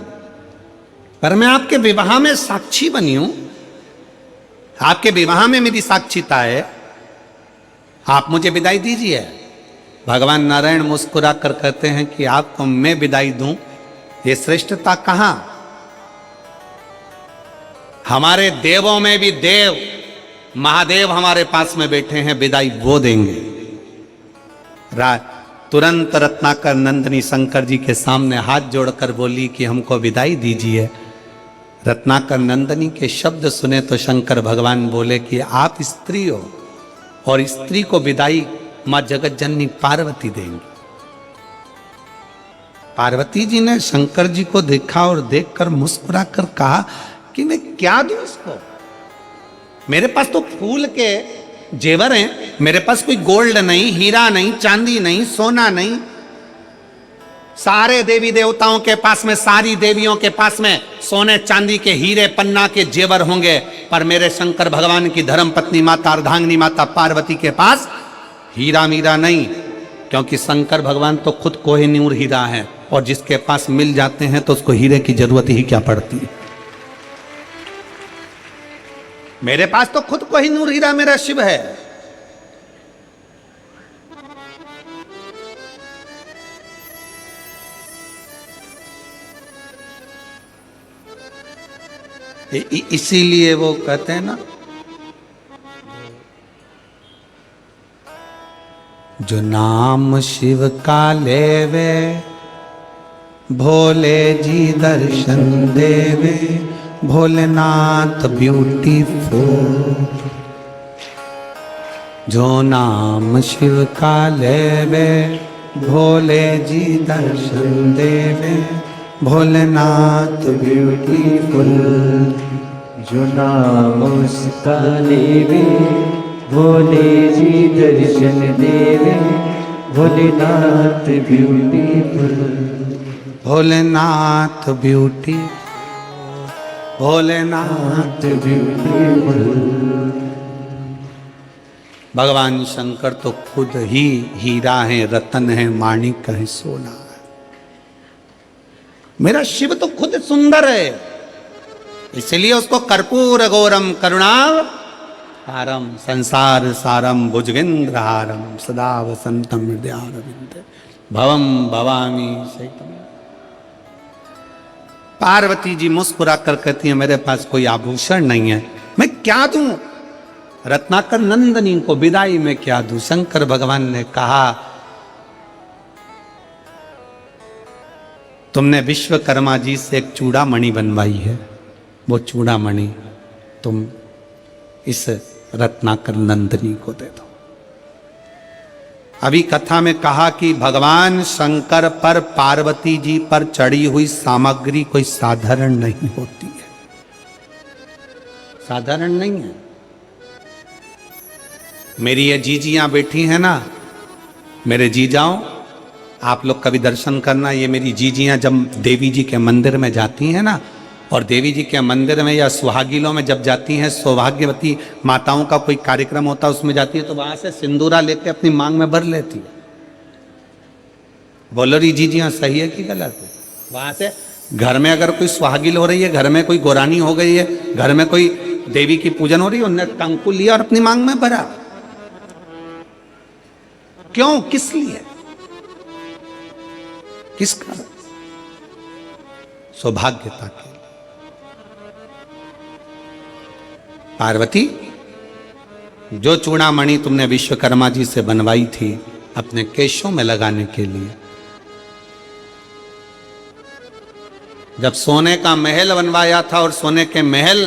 पर मैं आपके विवाह में साक्षी बनी हूं, आपके विवाह में मेरी साक्षीता है, आप मुझे विदाई दीजिए। भगवान नारायण मुस्कुरा कर कहते हैं कि आपको मैं विदाई दूं, ये श्रेष्ठता कहां? हमारे देवों में भी देव महादेव हमारे पास में बैठे हैं, विदाई वो देंगे। तुरंत रत्नाकर नंदनी शंकर जी के सामने हाथ जोड़कर बोली कि हमको विदाई दीजिए। रत्नाकर नंदनी के शब्द सुने तो शंकर भगवान बोले कि आप स्त्री हो और स्त्री को विदाई मां जगत जननी पार्वती देंगी। पार्वती जी ने शंकर जी को देखा और देखकर मुस्कुरा कर कहा कि मैं क्या दूं इसको, मेरे पास तो फूल के जेवर हैं, मेरे पास कोई गोल्ड नहीं, हीरा नहीं, चांदी नहीं, सोना नहीं। सारे देवी देवताओं के पास में, सारी देवियों के पास में सोने चांदी के हीरे पन्ना के जेवर होंगे, पर मेरे शंकर भगवान की धर्म पत्नी माता अर्धांगिनी माता पार्वती के पास हीरा मीरा नहीं, क्योंकि शंकर भगवान तो खुद कोहिनूर हीरा है और जिसके पास मिल जाते हैं तो उसको हीरे की जरूरत ही क्या पड़ती है। मेरे पास तो खुद कोहिनूर हीरा मेरा शिव है। इसीलिए वो कहते हैं ना, जो नाम शिव का लेवे भोले जी दर्शन देवे, भोलेनाथ ब्यूटीफुल। जो नाम शिव का लेवे भोले जी दर्शन देवे, भोलेनाथ ब्यूटीफुल। जो नाम उसका लेवे भोले जी दर्शन देवे, Bholenath beautiful. Bholenath beauty, Bholenath beautiful. भगवान शंकर तो खुद ही हीरा है, रतन है, माणिक है, सोना है। मेरा शिव तो खुद सुंदर है, इसलिए उसको कर्पूर गौरम करुणावतारम संसार सारम भुजगेंद्रहारम सदा वसंतम हृदयारविंदे भवम भवामी सहितम। पार्वती जी मुस्कुरा कर कहती है मेरे पास कोई आभूषण नहीं है, मैं क्या दूं? रत्नाकर नंदनी को विदाई में क्या दूं? शंकर भगवान ने कहा तुमने विश्वकर्मा जी से एक चूड़ामणि बनवाई है, वो चूड़ामणि तुम इस रत्नाकर नंदनी को दे दो। अभी कथा में कहा कि भगवान शंकर पर पार्वती जी पर चढ़ी हुई सामग्री कोई साधारण नहीं होती है, साधारण नहीं है। मेरी ये जीजियां बैठी हैं ना, मेरे जीजाओं, आप लोग कभी दर्शन करना। ये मेरी जीजियां जब देवी जी के मंदिर में जाती हैं ना, और देवी जी के मंदिर में या सुहागिलों में जब जाती हैं, सौभाग्यवती माताओं का कोई कार्यक्रम होता है उसमें जाती है, तो वहां से सिंदूरा लेके अपनी मांग में भर लेती है। बोलो री जीजियां सही है कि गलत है? वहां से घर में अगर कोई सुहागिल हो रही है, घर में कोई गोरानी हो गई है, घर में कोई देवी की पूजन हो रही है, उन्होंने कंकु लिया और अपनी मांग में भरा। क्यों? किस लिए? किस कारण? सौभाग्यता के। पार्वती, जो चूड़ामणि तुमने विश्वकर्मा जी से बनवाई थी अपने केशों में लगाने के लिए, जब सोने का महल बनवाया था और सोने के महल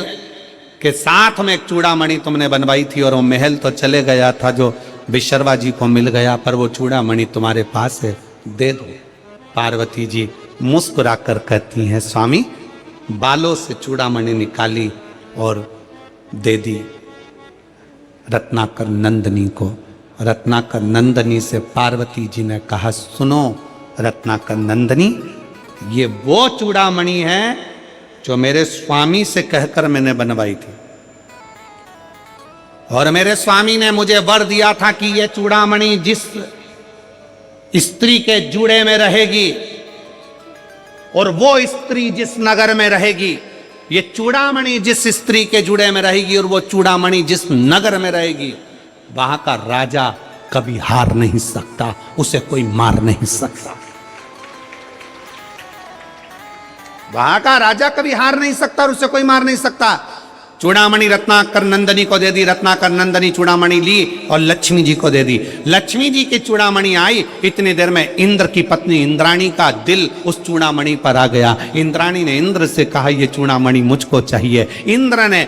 के साथ में एक चूड़ामणि तुमने बनवाई थी, और वो महल तो चले गया था जो विश्वकर्मा जी को मिल गया, पर वो चूड़ामणि तुम्हारे पास है, दे दो। पार्वती जी मुस्कुरा कर कहती हैं, स्वामी, बालों से चूड़ामणि निकाली और दे दी रत्नाकर नंदनी को। रत्नाकर नंदनी से पार्वती जी ने कहा, सुनो रत्नाकर नंदनी, ये वो चूड़ामणि है जो मेरे स्वामी से कहकर मैंने बनवाई थी, और मेरे स्वामी ने मुझे वर दिया था कि ये चूड़ामणि जिस स्त्री के जूड़े में रहेगी और वो स्त्री जिस नगर में रहेगी, ये चूड़ामणि जिस स्त्री के जुड़े में रहेगी और वो चूड़ामणि जिस नगर में रहेगी, वहां का राजा कभी हार नहीं सकता, उसे कोई मार नहीं सकता। वहां का राजा कभी हार नहीं सकता और उसे कोई मार नहीं सकता। चूड़ामणि रत्नाकर नंदनी को दे दी। रत्नाकर नंदनी चूड़ामणि ली और लक्ष्मी जी को दे दी। लक्ष्मी जी की चूड़ामणि आई, इतनी देर में इंद्र की पत्नी इंद्राणी का दिल उस चूड़ामणि पर आ गया। इंद्राणी ने इंद्र से कहा, ये चूड़ामणि मुझको चाहिए। इंद्र ने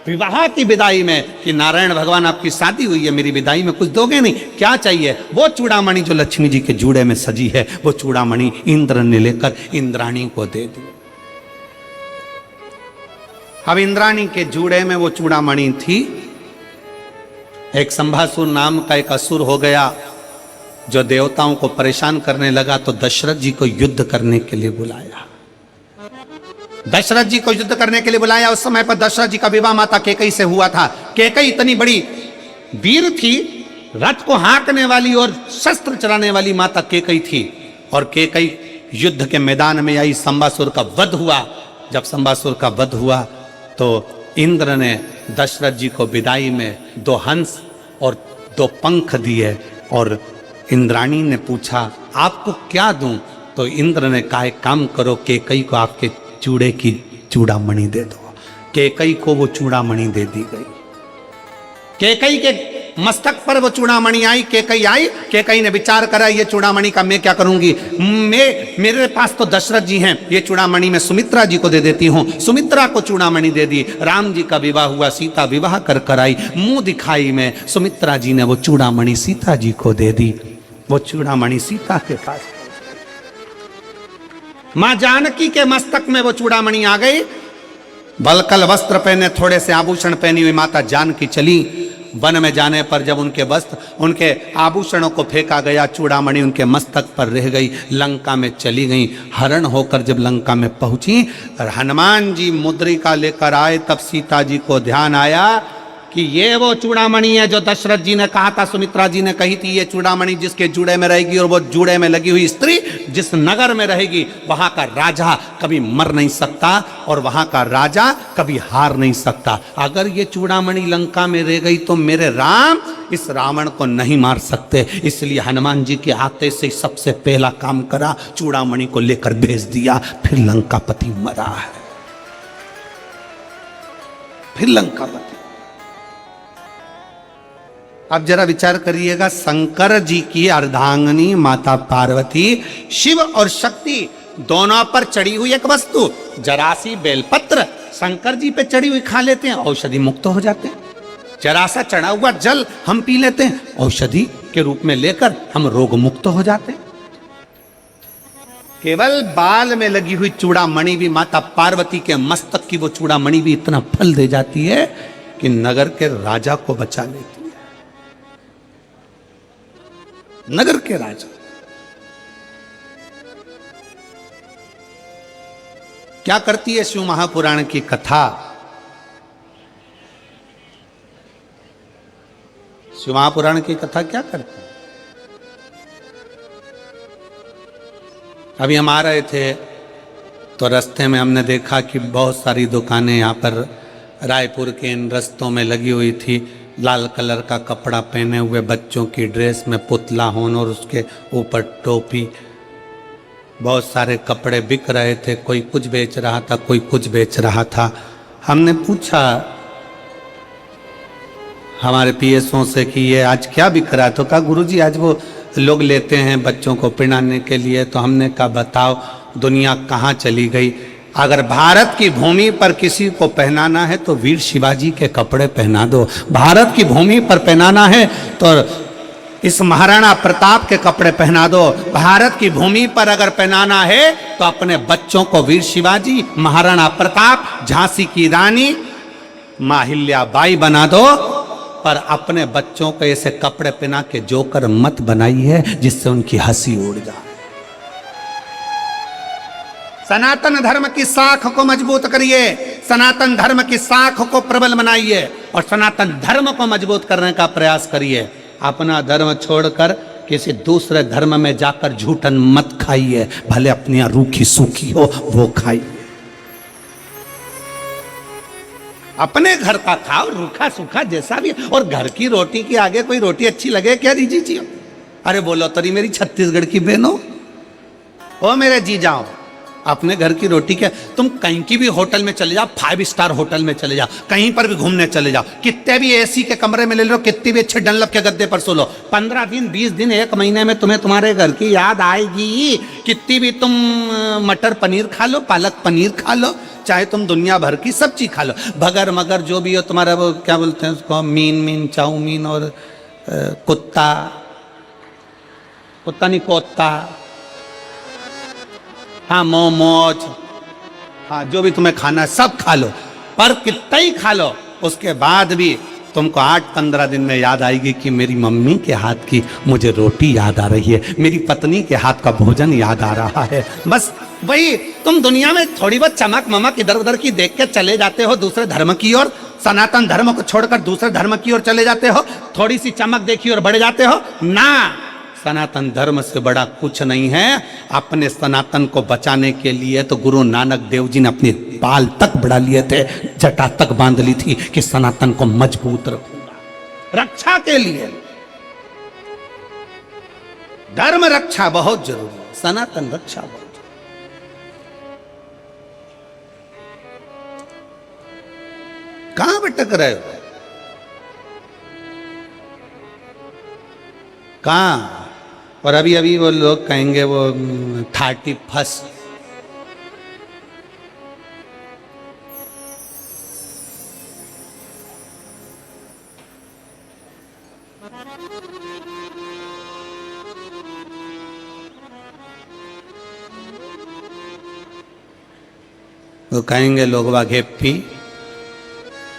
विवाह की विदाई में कि नारायण भगवान आपकी शादी हुई है, मेरी विदाई में कुछ दोगे नहीं, क्या चाहिए? वो चूड़ामणि जो लक्ष्मी जी के जूड़े में सजी है, वो चूड़ामणि इंद्र ने लेकर इंद्राणी को दे दी। अब इंद्राणी के जूड़े में वो चूड़ामणि थी। एक संभासुर नाम का एक असुर हो गया जो देवताओं को परेशान करने लगा, तो दशरथ जी को युद्ध करने के लिए बुलाया। दशरथ जी को युद्ध करने के लिए बुलाया। उस समय पर दशरथ जी का विवाह माता केकई से हुआ था। केकई इतनी बड़ी वीर थी, रथ को हाँकने वाली और शस्त्र चलाने वाली माता केकई थी। और केकई युद्ध के मैदान में आई, संबासुर का वध हुआ। जब संबासुर का वध हुआ तो इंद्र ने दशरथ जी को विदाई में 2 हंस और 2 पंख दिए। और इंद्राणी ने पूछा, आपको क्या दूं? तो इंद्र ने कहा, एक काम करो, केकई को आपके चूड़े की चूड़ामणि दे दो। केकई को वो चूड़ामणि दे दी गई। केकई के मस्तक पर वो चूड़ामणि आई। केकई आई, केकई ने विचार करा, ये चूड़ामणि का मैं क्या करूंगी? मेरे पास तो दशरथ जी हैं, ये चूड़ामणि मैं सुमित्रा जी को दे देती हूँ। सुमित्रा को चूड़ामणि दे दी। राम जी का विवाह हुआ, सीता विवाह कर आई। मुंह दिखाई में सुमित्रा जी ने वो चूड़ामणि सीता जी को दे दी। वो चूड़ामणि सीता के पास, मां जानकी के मस्तक में वो चूड़ामणि आ गई। बलकल वस्त्र पहने, थोड़े से आभूषण पहनी हुई माता जानकी चली। वन में जाने पर जब उनके वस्त्र, उनके आभूषणों को फेंका गया, चूड़ामणि उनके मस्तक पर रह गई। लंका में चली गई। हरण होकर जब लंका में पहुंची, हनुमान जी मुद्रिका लेकर आए, तब सीता जी को ध्यान आया कि ये वो चूड़ामणि है जो दशरथ जी ने कहा था, सुमित्रा जी ने कही थी, ये चूड़ामणि जिसके जूड़े में रहेगी और वो जूड़े में लगी हुई स्त्री जिस नगर में रहेगी, वहां का राजा कभी मर नहीं सकता और वहां का राजा कभी हार नहीं सकता। अगर ये चूड़ामणि लंका में रह गई तो मेरे राम इस रावण को नहीं मार सकते। इसलिए हनुमान जी के आते से सबसे पहला काम करा, चूड़ामणि को लेकर भेज दिया। फिर लंकापति मरा है, फिर लंकापति। अब जरा विचार करिएगा, शंकर जी की अर्धांगिनी माता पार्वती, शिव और शक्ति दोनों पर चढ़ी हुई एक वस्तु, जरा सी बेलपत्र शंकर जी पे चढ़ी हुई खा लेते हैं, औषधि मुक्त हो जाते हैं। जरा सा चढ़ा हुआ जल हम पी लेते हैं, औषधि के रूप में लेकर हम रोग मुक्त हो जाते हैं। केवल बाल में लगी हुई चूड़ामणि भी, माता पार्वती के मस्तक की वो चूड़ामणि भी इतना फल दे जाती है कि नगर के राजा को बचा लेती है। नगर के राजा, क्या करती है शिव महापुराण की कथा? शिव महापुराण की कथा क्या करती है? अभी हम आ रहे थे तो रास्ते में हमने देखा कि बहुत सारी दुकानें यहाँ पर रायपुर के इन रस्तों में लगी हुई थी। लाल कलर का कपड़ा पहने हुए बच्चों की ड्रेस में पुतला होन और उसके ऊपर टोपी, बहुत सारे कपड़े बिक रहे थे। कोई कुछ बेच रहा था, कोई कुछ बेच रहा था। हमने पूछा हमारे पीएसओ से कि ये आज क्या बिक रहा है, तो कहा गुरुजी आज वो लोग लेते हैं बच्चों को पहनाने के लिए। तो हमने कहा बताओ दुनिया कहाँ चली गई। अगर भारत की भूमि पर किसी को पहनाना है तो वीर शिवाजी के कपड़े पहना दो। भारत की भूमि पर पहनाना है तो इस महाराणा प्रताप के कपड़े पहना दो। भारत की भूमि पर अगर पहनाना है तो अपने बच्चों को वीर शिवाजी, महाराणा प्रताप, झांसी की रानी, माहिल्याबाई बना दो। पर अपने बच्चों को ऐसे कपड़े पहना के जोकर मत बनाइए जिससे उनकी हंसी उड़ जाए। सनातन धर्म की साख को मजबूत करिए, सनातन धर्म की साख को प्रबल बनाइए और सनातन धर्म को मजबूत करने का प्रयास करिए। अपना धर्म छोड़कर किसी दूसरे धर्म में जाकर झूठन मत खाइए, भले अपनी यहाँ रूखी सूखी हो वो खाइए। अपने घर का खाओ, रूखा सूखा जैसा भी। और घर की रोटी के आगे कोई रोटी अच्छी लगे क्या जी जी? अरे बोलो तरी मेरी छत्तीसगढ़ की बहनों, ओ मेरे जी जाओ, अपने घर की रोटी क्या। तुम कहीं की भी होटल में चले जाओ, 5 स्टार होटल में चले जाओ, कहीं पर भी घूमने चले जाओ, कितने भी एसी के कमरे में ले लो, कितने भी अच्छे डनलप के गद्दे पर सो लो, 15 दिन 20 दिन 1 महीने में तुम्हें तुम्हारे घर की याद आएगी। कितनी भी तुम मटर पनीर खा लो, पालक पनीर खा लो, चाहे तुम दुनिया भर की सब्जी खा लो, बगर मगर जो भी हो तुम्हारा, वो क्या बोलते हैं उसको, मीन चाउमीन और कुत्ता नहीं कोत्ता, हाँ मोमोज, हाँ जो भी तुम्हें खाना है सब खा लो। पर कितना ही खा लो, उसके बाद भी तुमको 8-15 दिन में याद आएगी कि मेरी मम्मी के हाथ की मुझे रोटी याद आ रही है, मेरी पत्नी के हाथ का भोजन याद आ रहा है। बस वही तुम दुनिया में थोड़ी बहुत चमक ममक इधर उधर की देख के चले जाते हो दूसरे धर्म की ओर, सनातन धर्म को छोड़कर दूसरे धर्म की ओर चले जाते हो, थोड़ी सी चमक देखी और बढ़ जाते हो ना। सनातन धर्म से बड़ा कुछ नहीं है। अपने सनातन को बचाने के लिए तो गुरु नानक देव जी ने अपने बाल तक बढ़ा लिए थे, जटा तक बांध ली थी कि सनातन को मजबूत रखूंगा। रक्षा के लिए धर्म रक्षा बहुत जरूरी है, सनातन रक्षा बहुत जरूरी। कहां भटक रहे हो? कहां? और अभी अभी वो लोग कहेंगे वो 31st, वो कहेंगे लोग वाग हैप्पी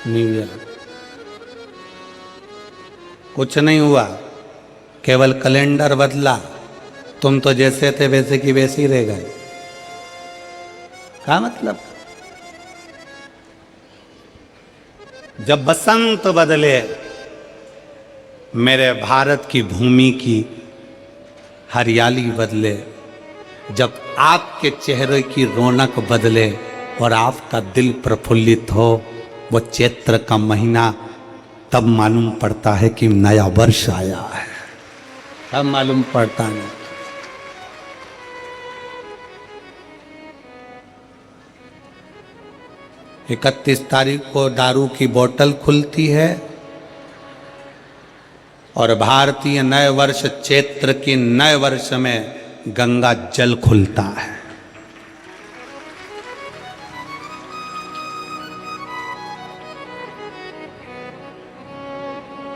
न्यू ईयर। कुछ नहीं हुआ, केवल कैलेंडर बदला, तुम तो जैसे थे वैसे की वैसे ही रह गए। क्या मतलब? जब बसंत बदले, मेरे भारत की भूमि की हरियाली बदले, जब आपके चेहरे की रौनक बदले और आपका दिल प्रफुल्लित हो, वो चैत्र का महीना, तब मालूम पड़ता है कि नया वर्ष आया है। तब मालूम पड़ता नहीं। 31 तारीख को दारू की बोतल खुलती है और भारतीय नए वर्ष चैत्र की नए वर्ष में गंगा जल खुलता है।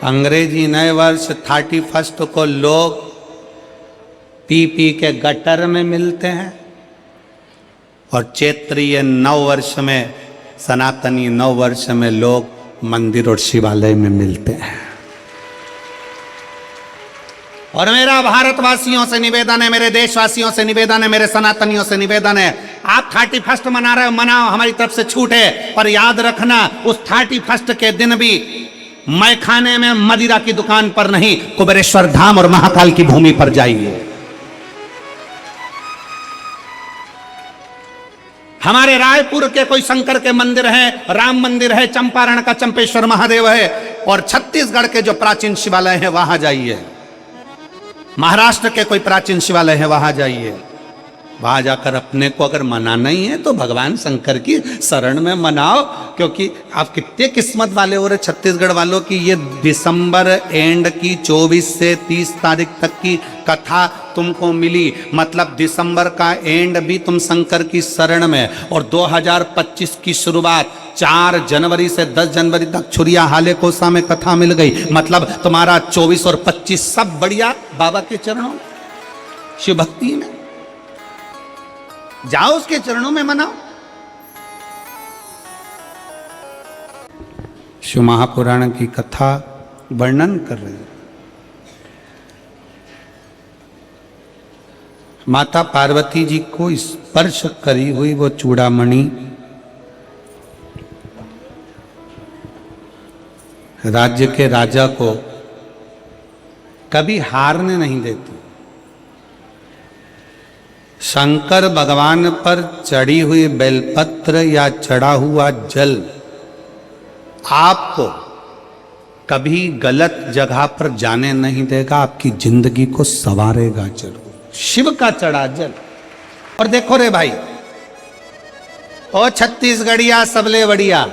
अंग्रेजी नए वर्ष 31 को लोग पी के गटर में मिलते हैं और चैत्रीय नव वर्ष में, सनातनी नव वर्ष में लोग मंदिर और शिवालय में मिलते हैं। और मेरा भारतवासियों से निवेदन है, मेरे देशवासियों से निवेदन है, मेरे सनातनियों से निवेदन है, आप 31 मना रहे हो, मनाओ, हमारी तरफ से छूट है। पर याद रखना, उस 31 के दिन भी मैं खाने में मदिरा की दुकान पर नहीं, कुबेरेश्वर धाम और महाकाल की भूमि पर जाइए। हमारे रायपुर के कोई शंकर के मंदिर है, राम मंदिर है, चंपारण का चंपेश्वर महादेव है, और छत्तीसगढ़ के जो प्राचीन शिवालय हैं वहां जाइए। महाराष्ट्र के कोई प्राचीन शिवालय है वहां जाइए। वहां जाकर अपने को अगर मनाना ही है तो भगवान शंकर की शरण में मनाओ, क्योंकि आप कितने किस्मत वाले हो रहे छत्तीसगढ़ वालों की, ये दिसंबर एंड की 24 से 30 तारीख तक की कथा तुमको मिली। मतलब दिसंबर का एंड भी तुम शंकर की शरण में, और 2025 की शुरुआत 4 जनवरी से 10 जनवरी तक छुरिया हाले कोसा में कथा मिल गई। मतलब तुम्हारा 24 और 25 सब बढ़िया बाबा के चरणों में, शिव भक्ति में जाओ, उसके चरणों में मनाओ। शिव महापुराण की कथा वर्णन कर रहे हैं। माता पार्वती जी को स्पर्श करी हुई वो चूड़ामणि राज्य के राजा को कभी हारने नहीं देती। शंकर भगवान पर चढ़ी हुई बेलपत्र या चढ़ा हुआ जल आपको कभी गलत जगह पर जाने नहीं देगा, आपकी जिंदगी को संवारेगा जरूर। शिव का चढ़ा जल। और देखो रे भाई, ओ छत्तीसगढ़िया सबले बढ़िया,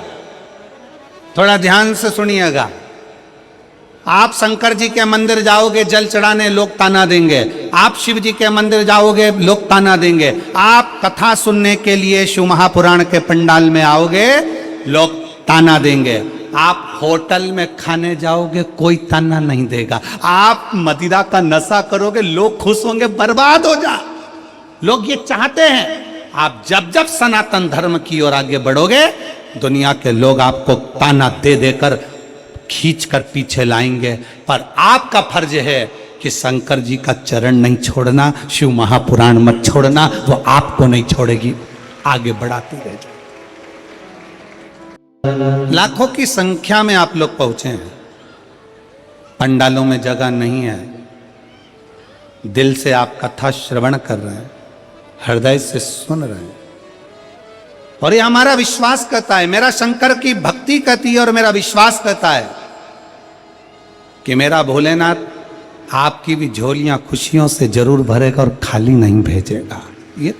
थोड़ा ध्यान से सुनिएगा। आप शंकर जी के मंदिर जाओगे जल चढ़ाने, लोग ताना देंगे। आप शिव जी के मंदिर जाओगे, लोग ताना देंगे। आप कथा सुनने के लिए शिव महापुराण के पंडाल में आओगे, लोग ताना देंगे। आप होटल में खाने जाओगे, कोई ताना नहीं देगा। आप मदिरा का नशा करोगे, लोग खुश होंगे, बर्बाद हो जा। लोग ये चाहते हैं। आप जब जब सनातन धर्म की ओर आगे बढ़ोगे, दुनिया के लोग आपको ताना दे देकर खींच कर पीछे लाएंगे। पर आपका फर्ज है कि शंकर जी का चरण नहीं छोड़ना, शिव महापुराण मत छोड़ना, वो आपको नहीं छोड़ेगी, आगे बढ़ाती रह जाए। लाखों की संख्या में आप लोग पहुंचे हैं, पंडालों में जगह नहीं है। दिल से आप कथा श्रवण कर रहे हैं, हृदय से सुन रहे हैं, और ये हमारा विश्वास कहता है, मेरा शंकर की भक्ति कहती है और मेरा विश्वास कहता है कि मेरा भोलेनाथ आपकी भी झोलियां खुशियों से जरूर भरेगा और खाली नहीं भेजेगा। ये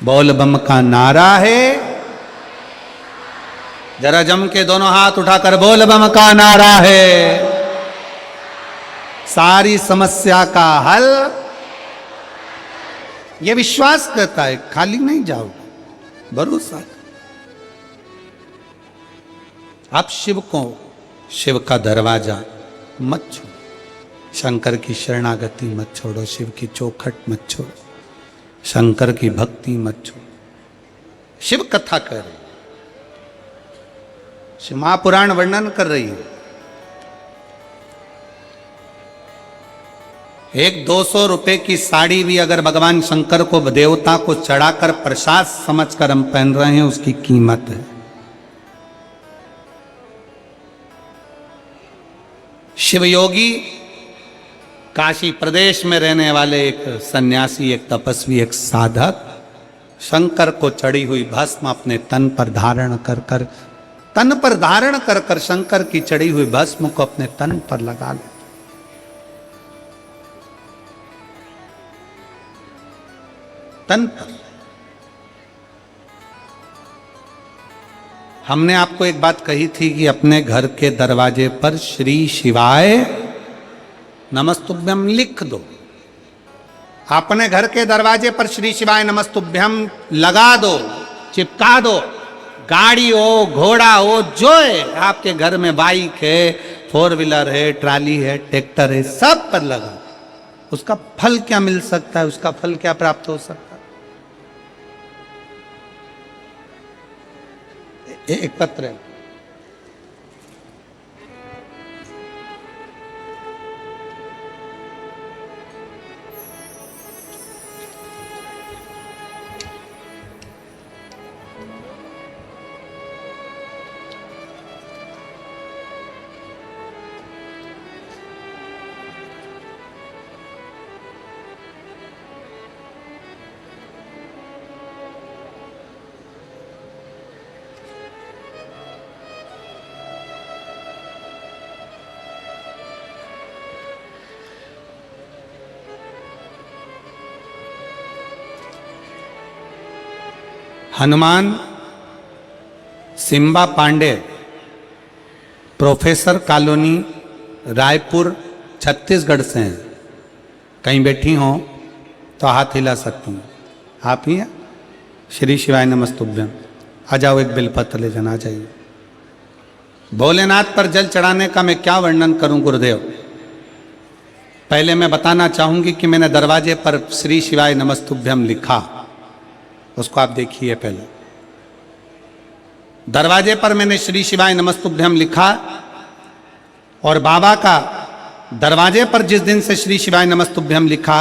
बोल बम का नारा है। जरा जम के दोनों हाथ उठाकर बोल बम का नारा है। सारी समस्या का हल ये विश्वास करता है, खाली नहीं जाओगे, भरोसा। आप शिव को, शिव का दरवाजा मत छोड़ो, शंकर की शरणागति मत छोड़ो, शिव की चौखट मत छोड़ो, शंकर की भक्ति मत छोड़ो। शिव कथा कर रही, शिव महापुराण वर्णन कर रही है। एक 200 रुपए की साड़ी भी अगर भगवान शंकर को, देवता को चढ़ाकर प्रसाद समझकर हम पहन रहे हैं, उसकी कीमत है। शिवयोगी काशी प्रदेश में रहने वाले एक सन्यासी, एक तपस्वी, एक साधक शंकर को चढ़ी हुई भस्म अपने तन पर धारण कर कर शंकर की चढ़ी हुई भस्म को अपने तन पर लगा ले। तन पर। हमने आपको एक बात कही थी कि अपने घर के दरवाजे पर श्री शिवाय नमस्तुभ्यम लिख दो। अपने घर के दरवाजे पर श्री शिवाय नमस्तुभ्यम लगा दो, चिपका दो। गाड़ी हो, घोड़ा हो, जो है आपके घर में, बाइक है, 4 व्हीलर है, ट्राली है, ट्रैक्टर है, सब पर लगा। उसका फल क्या मिल सकता है, उसका फल क्या प्राप्त हो सकता है? एक पत्र है, हनुमान सिम्बा पांडे, प्रोफेसर कॉलोनी, रायपुर, छत्तीसगढ़ से हैं। कहीं बैठी हो तो हाथ हिला सकती हैं। आप ही हैं? श्री शिवाय नमस्तुभ्यम। आ जाओ, एक बेलपत्र ले जाना चाहिए। भोलेनाथ पर जल चढ़ाने का मैं क्या वर्णन करूं गुरुदेव। पहले मैं बताना चाहूंगी कि मैंने दरवाजे पर श्री शिवाय नमस्तुभ्यम लिखा, उसको आप देखिए। पहले दरवाजे पर मैंने श्री शिवाय नमस्तुभ्यम लिखा, और बाबा का दरवाजे पर जिस दिन से श्री शिवाय नमस्तुभ्यम लिखा,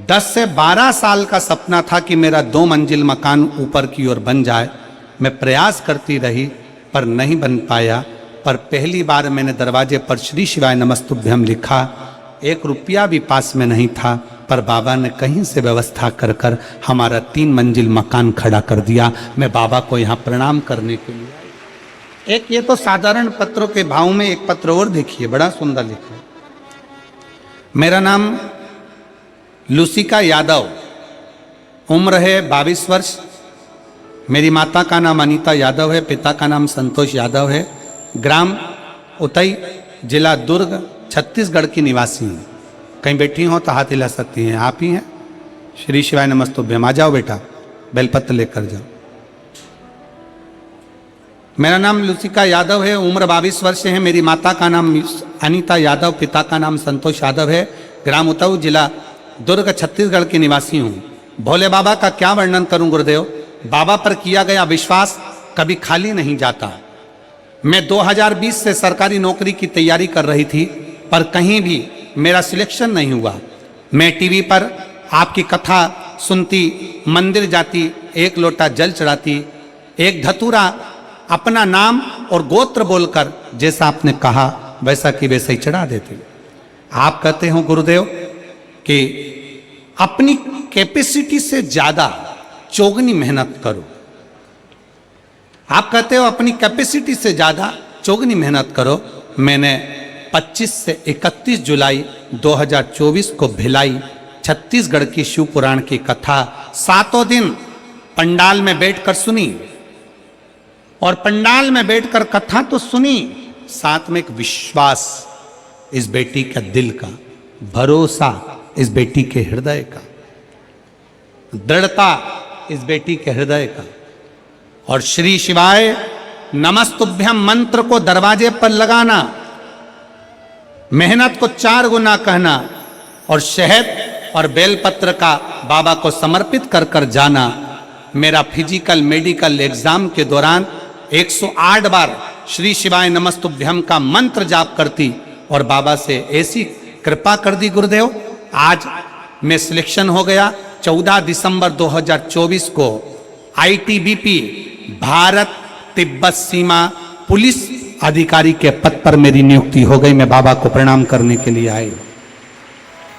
10 से 12 साल का सपना था कि मेरा 2 मंजिल मकान ऊपर की ओर बन जाए। मैं प्रयास करती रही पर नहीं बन पाया। पर पहली बार मैंने दरवाजे पर श्री शिवाय नमस्तुभ्यम लिखा। 1 रुपया भी पास में नहीं था, पर बाबा ने कहीं से व्यवस्था कर कर हमारा 3 मंजिल मकान खड़ा कर दिया। मैं बाबा को यहाँ प्रणाम करने के लिए आई। एक ये तो साधारण पत्रों के भाव में एक पत्र और देखिए, बड़ा सुंदर लिखा है। मेरा नाम लुसिका यादव, उम्र है 22 वर्ष। मेरी माता का नाम अनीता यादव है, पिता का नाम संतोष यादव है। ग्राम उतई, जिला दुर्ग, छत्तीसगढ़ की निवासी हूँ। कहीं बैठी हो तो हाथ हिला सकती हैं। आप ही हैं? श्री शिवाय नमस्तुभ्यम। आ जाओ बेटा, बेलपत्र लेकर जाओ। मेरा नाम लुसिका यादव है, उम्र 22 वर्ष है। मेरी माता का नाम अनीता यादव, पिता का नाम संतोष यादव है। ग्राम उतऊ, जिला दुर्ग, छत्तीसगढ़ की निवासी हूँ। भोले बाबा का क्या वर्णन करूं गुरुदेव। बाबा पर किया गया विश्वास कभी खाली नहीं जाता। मैं 2020 से सरकारी नौकरी की तैयारी कर रही थी, पर कहीं भी मेरा सिलेक्शन नहीं हुआ। मैं टीवी पर आपकी कथा सुनती, मंदिर जाती, 1 लोटा जल चढ़ाती, एक धतूरा अपना नाम और गोत्र बोलकर जैसा आपने कहा वैसा कि वैसे ही चढ़ा देते। आप कहते हो गुरुदेव कि अपनी कैपेसिटी से ज्यादा चौगनी मेहनत करो। आप कहते हो अपनी कैपेसिटी से ज्यादा चौगनी मेहनत करो। मैंने 25 से 31 जुलाई 2024 को भिलाई, छत्तीसगढ़ की शिव पुराण की कथा 7 दिन पंडाल में बैठकर सुनी। और पंडाल में बैठकर कथा तो सुनी, साथ में एक विश्वास इस बेटी का दिल का, भरोसा इस बेटी के हृदय का, दृढ़ता इस बेटी के हृदय का। और श्री शिवाय नमस्तुभ्यम मंत्र को दरवाजे पर लगाना, मेहनत को 4 गुना कहना, और शहद और बेलपत्र का बाबा को समर्पित कर कर जाना। मेरा फिजिकल मेडिकल एग्जाम के दौरान 108 बार श्री शिवाय नमस्तुभ्यम का मंत्र जाप करती, और बाबा से ऐसी कृपा कर दी गुरुदेव, आज मैं सिलेक्शन हो गया। 14 दिसंबर 2024 को ITBP भारत तिब्बत सीमा पुलिस अधिकारी के पद पर मेरी नियुक्ति हो गई। मैं बाबा को प्रणाम करने के लिए आई,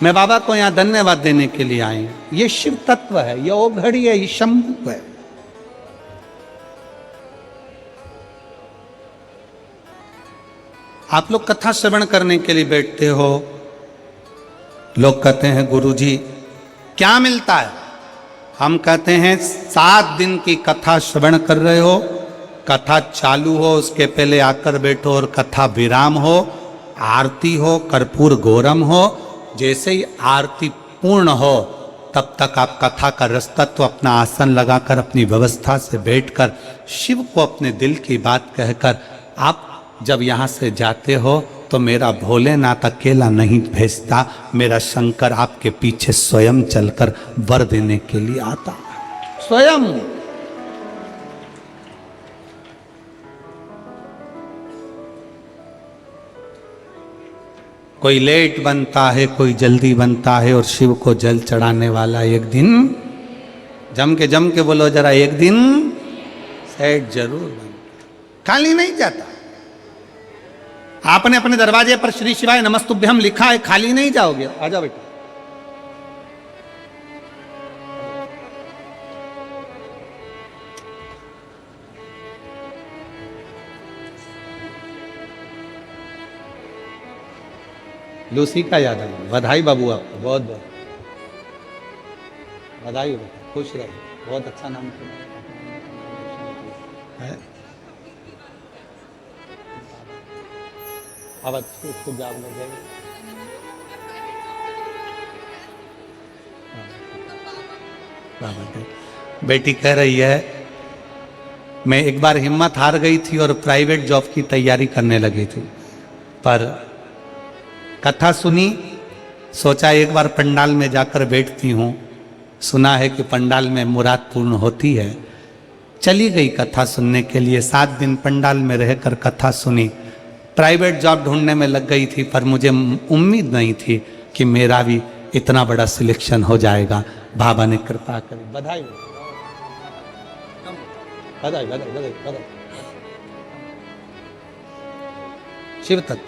मैं बाबा को यहाँ धन्यवाद देने के लिए आई। ये शिव तत्व है, ये ओघड़ी है, ये शंभु है। आप लोग कथा श्रवण करने के लिए बैठते हो, लोग कहते हैं गुरुजी क्या मिलता है। हम कहते हैं 7 दिन की कथा श्रवण कर रहे हो, कथा चालू हो उसके पहले आकर बैठो और कथा विराम हो, आरती हो, कर्पूर गौरम हो। जैसे ही आरती पूर्ण हो तब तक आप कथा का रसतत्व अपना आसन लगाकर अपनी व्यवस्था से बैठकर शिव को अपने दिल की बात कहकर आप जब यहाँ से जाते हो तो मेरा भोलेनाथ अकेला नहीं भेजता, मेरा शंकर आपके पीछे स्वयं चलकर वर देने के लिए आता स्वयं। कोई लेट बनता है, कोई जल्दी बनता है, और शिव को जल चढ़ाने वाला एक दिन जम के बोलो जरा, एक दिन सेट जरूर बन, खाली नहीं जाता। आपने अपने दरवाजे पर श्री शिवाय नमस्तुभ्यम लिखा है, खाली नहीं जाओगे। आ जाओ बेटा। लुसिका यादव, बधाई बाबू, आपको बहुत बहुत बधाई हो, खुश रहो, बहुत अच्छा नाम किया। है। अब इसको जाग लग जाएगी। बेटी कह रही है मैं एक बार हिम्मत हार गई थी और प्राइवेट जॉब की तैयारी करने लगी थी, पर कथा सुनी, सोचा एक बार पंडाल में जाकर बैठती हूँ, सुना है कि पंडाल में मुराद पूर्ण होती है। चली गई कथा सुनने के लिए, 7 दिन पंडाल में रहकर कथा सुनी। प्राइवेट जॉब ढूंढने में लग गई थी, पर मुझे उम्मीद नहीं थी कि मेरा भी इतना बड़ा सिलेक्शन हो जाएगा। बाबा ने कृपा करी। बधाई बधाई बधाई बधाई बधाई। शिव तत्व।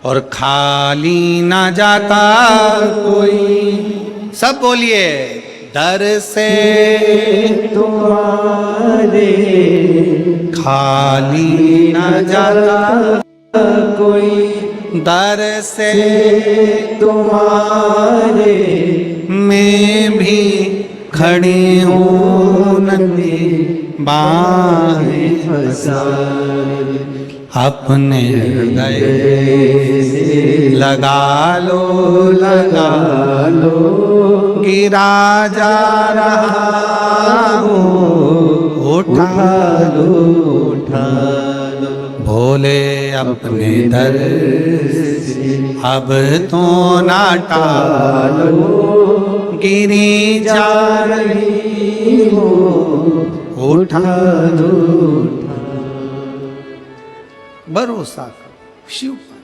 और खाली ना जाता कोई, सब बोलिए, दर से तुम्हारे खाली ना जाता कोई, दर से तुम्हारे मैं भी खड़ी हूँ नंदी बाहें फसाए, अपने हृदय लगा लो लगा लो गिरा जा रहा हूँ, उठा लो उठा लो भोले अपने दर से अब तो ना टालो, गिरी जा रही हो, उठा लो भरोसा करो शिव पर।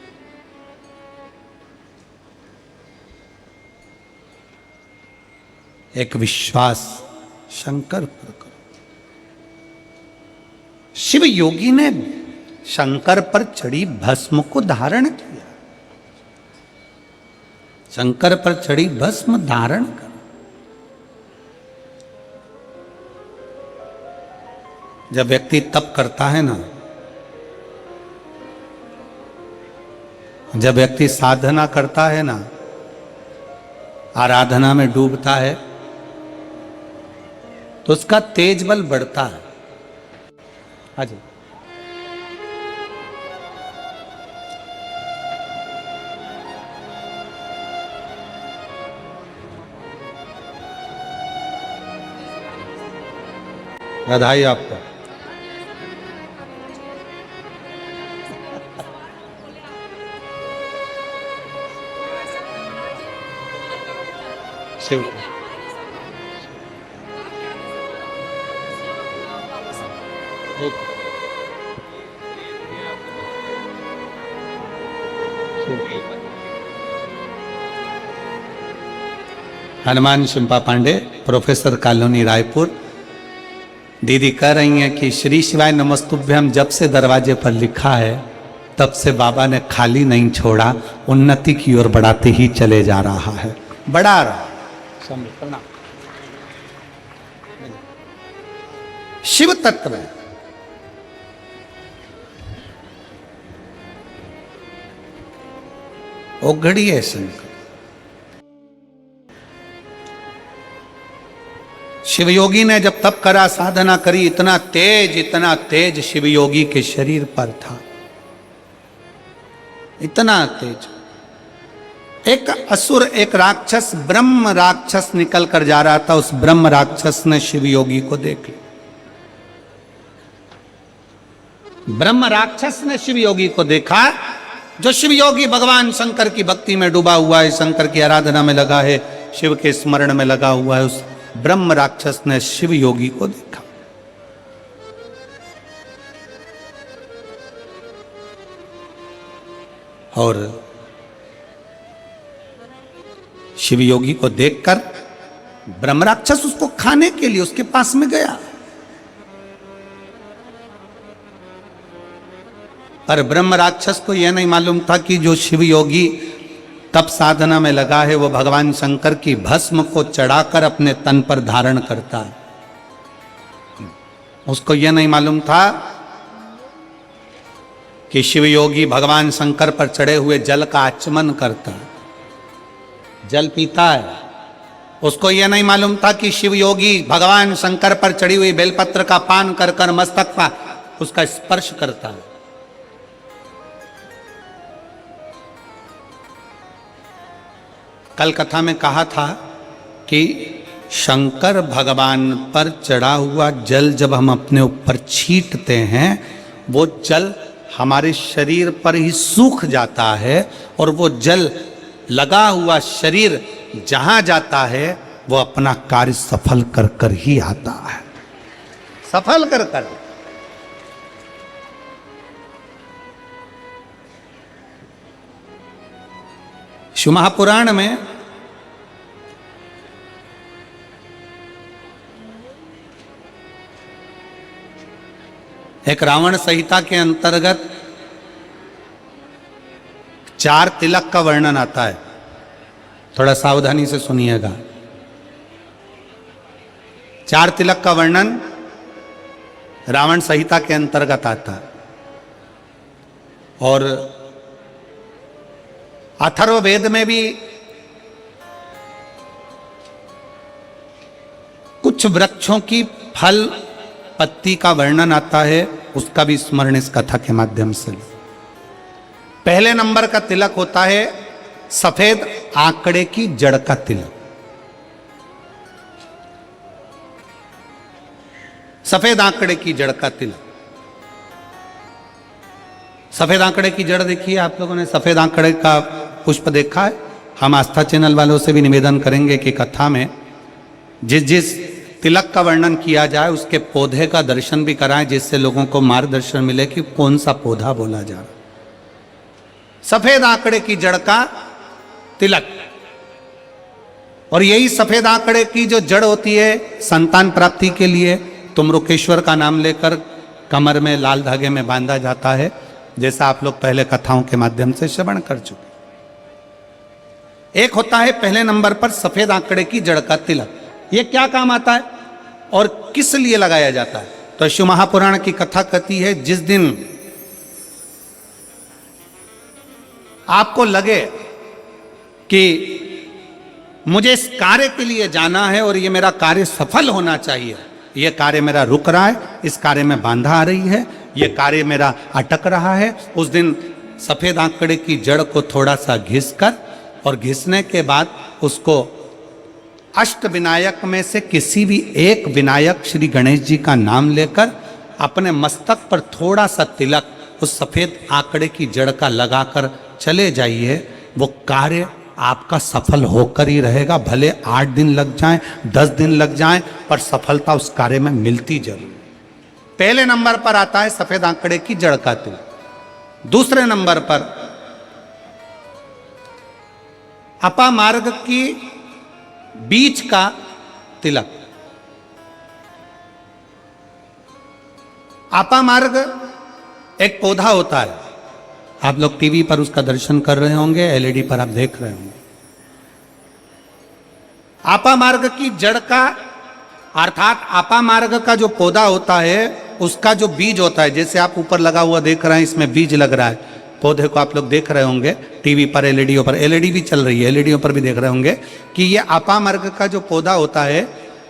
एक विश्वास शंकर पर करो। शिव योगी ने शंकर पर चढ़ी भस्म को धारण किया। शंकर पर चढ़ी भस्म धारण कर। जब व्यक्ति तप करता है ना, जब व्यक्ति साधना करता है ना, आराधना में डूबता है, तो उसका तेज बल बढ़ता है। हाजी बधाई आपको। Shiv Hanuman Shimpa Pandey, professor colony Raipur. दीदी कह रही हैं कि श्री शिवाय नमस्तुभ्यम जब से दरवाजे पर लिखा है तब से बाबा ने खाली नहीं छोड़ा, उन्नति की ओर बढ़ाते ही चले जा रहा है, बढ़ा रहा। शिव तत्व है। ओघड़ी है शंकर। शिवयोगी ने जब तप करा, साधना करी, इतना तेज शिवयोगी के शरीर पर था, इतना तेज। एक असुर, एक राक्षस, ब्रह्म राक्षस निकल कर जा रहा था। उस ब्रह्म राक्षस ने शिवयोगी को देख लिया। ब्रह्म राक्षस ने शिवयोगी को देखा। जो शिवयोगी भगवान शंकर की भक्ति में डूबा हुआ है, शंकर की आराधना में लगा है, शिव के स्मरण में लगा हुआ है, उस ब्रह्म राक्षस ने शिवयोगी को देखा। और शिवयोगी को देखकर ब्रह्म राक्षस उसको खाने के लिए उसके पास में गया। पर ब्रह्म राक्षस को यह नहीं मालूम था कि जो शिवयोगी तप साधना में लगा है वो भगवान शंकर की भस्म को चढ़ाकर अपने तन पर धारण करता है। उसको यह नहीं मालूम था कि शिवयोगी भगवान शंकर पर चढ़े हुए जल का आचमन करता है, जल पीता है, उसको यह नहीं मालूम था कि शिव योगी भगवान शंकर पर चढ़ी हुई बेलपत्र का पान कर कर मस्तक का उसका स्पर्श करता है। कल कथा में कहा था कि शंकर भगवान पर चढ़ा हुआ जल जब हम अपने ऊपर छींटते हैं, वो जल हमारे शरीर पर ही सूख जाता है और वो जल लगा हुआ शरीर जहां जाता है वो अपना कार्य सफल कर कर ही आता है, सफल कर कर। शिव महापुराण में एक रावण संहिता के अंतर्गत 4 तिलक का वर्णन आता है। थोड़ा सावधानी से सुनिएगा। 4 तिलक का वर्णन रावण संहिता के अंतर्गत आता है और अथर्ववेद में भी कुछ वृक्षों की फल पत्ती का वर्णन आता है, उसका भी स्मरण इस कथा के माध्यम से। पहले नंबर का तिलक होता है सफेद आंकड़े की जड़ का तिलक। सफेद आंकड़े की जड़ का तिलक। सफेद आंकड़े की जड़ देखिए, आप लोगों ने सफेद आंकड़े का पुष्प देखा है? हम आस्था चैनल वालों से भी निवेदन करेंगे कि कथा में जिस जिस तिलक का वर्णन किया जाए उसके पौधे का दर्शन भी कराएं, जिससे लोगों को मार्गदर्शन मिले कि कौन सा पौधा बोला जा रहा। सफेद आंकड़े की जड़ का तिलक। और यही सफेद आंकड़े की जो जड़ होती है संतान प्राप्ति के लिए तुमरुकेश्वर का नाम लेकर कमर में लाल धागे में बांधा जाता है, जैसा आप लोग पहले कथाओं के माध्यम से श्रवण कर चुके। एक होता है पहले नंबर पर सफेद आंकड़े की जड़ का तिलक। ये क्या काम आता है और किस लिए लगाया जाता है? तो शिव महापुराण की कथा कहती है, जिस दिन आपको लगे कि मुझे इस कार्य के लिए जाना है और ये मेरा कार्य सफल होना चाहिए, ये कार्य मेरा रुक रहा है, इस कार्य में बाधा आ रही है, ये कार्य मेरा अटक रहा है, उस दिन सफेद आंकड़े की जड़ को थोड़ा सा घिस कर और घिसने के बाद उसको अष्ट विनायक में से किसी भी एक विनायक श्री गणेश जी का नाम लेकर अपने मस्तक पर थोड़ा सा तिलक उस सफेद आंकड़े की जड़ का लगाकर चले जाइए। वो कार्य आपका सफल होकर ही रहेगा, भले 8 दिन लग जाएं, 10 दिन लग जाएं, पर सफलता उस कार्य में मिलती जरूर। पहले नंबर पर आता है सफेद आंकड़े की जड़ का तिलक। दूसरे नंबर पर अपामार्ग की बीच का तिलक। अपामार्ग एक पौधा होता है, आप लोग टीवी पर उसका दर्शन कर रहे होंगे, एलईडी पर आप देख रहे होंगे। अपामार्ग की जड़ का अर्थात अपामार्ग का जो पौधा होता है उसका जो बीज होता है, जैसे आप ऊपर लगा हुआ देख रहे हैं, इसमें बीज लग रहा है, पौधे को आप लोग देख रहे होंगे टीवी पर, एलईडीओ पर, एलईडी भी चल रही है, एलईडीओ पर भी देख रहे होंगे कि ये अपामार्ग का जो पौधा होता है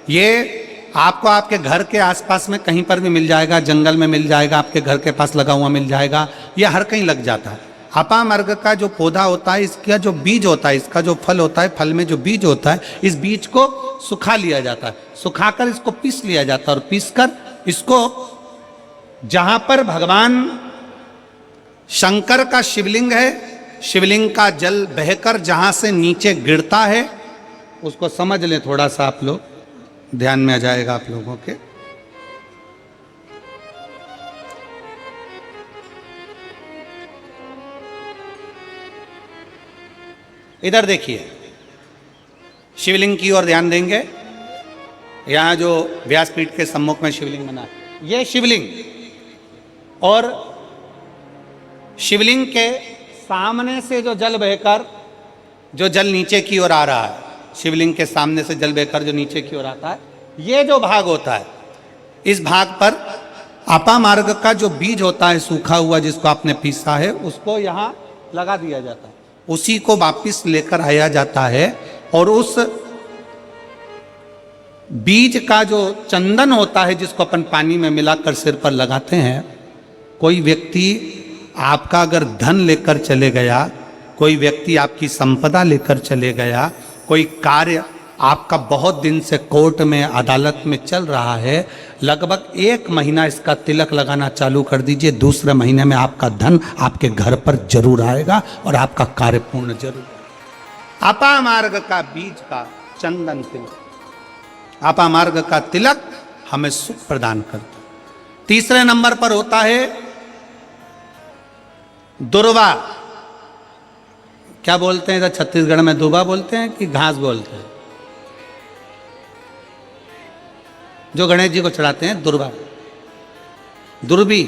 ये आपको आपके घर के आसपास में कहीं पर भी मिल जाएगा, जंगल में मिल जाएगा, आपके घर के पास लगा हुआ मिल जाएगा, ये हर कहीं लग जाता है। अपामार्ग का जो पौधा होता है, इसका जो बीज होता है, इसका जो फल होता है, फल में जो बीज होता है, इस बीज को सुखा लिया जाता है, सुखाकर इसको पीस लिया जाता है और पीसकर इसको जहां पर भगवान शंकर का शिवलिंग है, शिवलिंग का जल बहकर जहां से नीचे गिरता है, उसको समझ लें, थोड़ा सा आप लोग ध्यान में आ जाएगा आप लोगों के। इधर देखिए, शिवलिंग की ओर ध्यान देंगे। यहां जो व्यासपीठ के सम्मुख में शिवलिंग बना है, यह शिवलिंग, और शिवलिंग के सामने से जो जल बहकर जो जल नीचे की ओर आ रहा है, शिवलिंग के सामने से जल बहकर जो नीचे की ओर आता है, ये जो भाग होता है, इस भाग पर अपामार्ग का जो बीज होता है सूखा हुआ, जिसको आपने पीसा है, उसको यहां लगा दिया जाता है, उसी को वापिस लेकर आया जाता है और उस बीज का जो चंदन होता है जिसको अपन पानी में मिलाकर सिर पर लगाते हैं, कोई व्यक्ति आपका अगर धन लेकर चले गया, कोई व्यक्ति आपकी संपदा लेकर चले गया, कोई कार्य आपका बहुत दिन से कोर्ट में अदालत में चल रहा है, लगभग 1 महीना इसका तिलक लगाना चालू कर दीजिए, दूसरे महीने में आपका धन आपके घर पर जरूर आएगा और आपका कार्य पूर्ण जरूर। अपामार्ग का बीज का चंदन तिलक, अपामार्ग का तिलक हमें सुख प्रदान करता है। तीसरे नंबर पर होता है दुर्वा। क्या बोलते हैं इधर छत्तीसगढ़ में, दुर्वा बोलते हैं कि घास बोलते हैं? जो गणेश जी को चढ़ाते हैं दुर्वा, दुर्बी,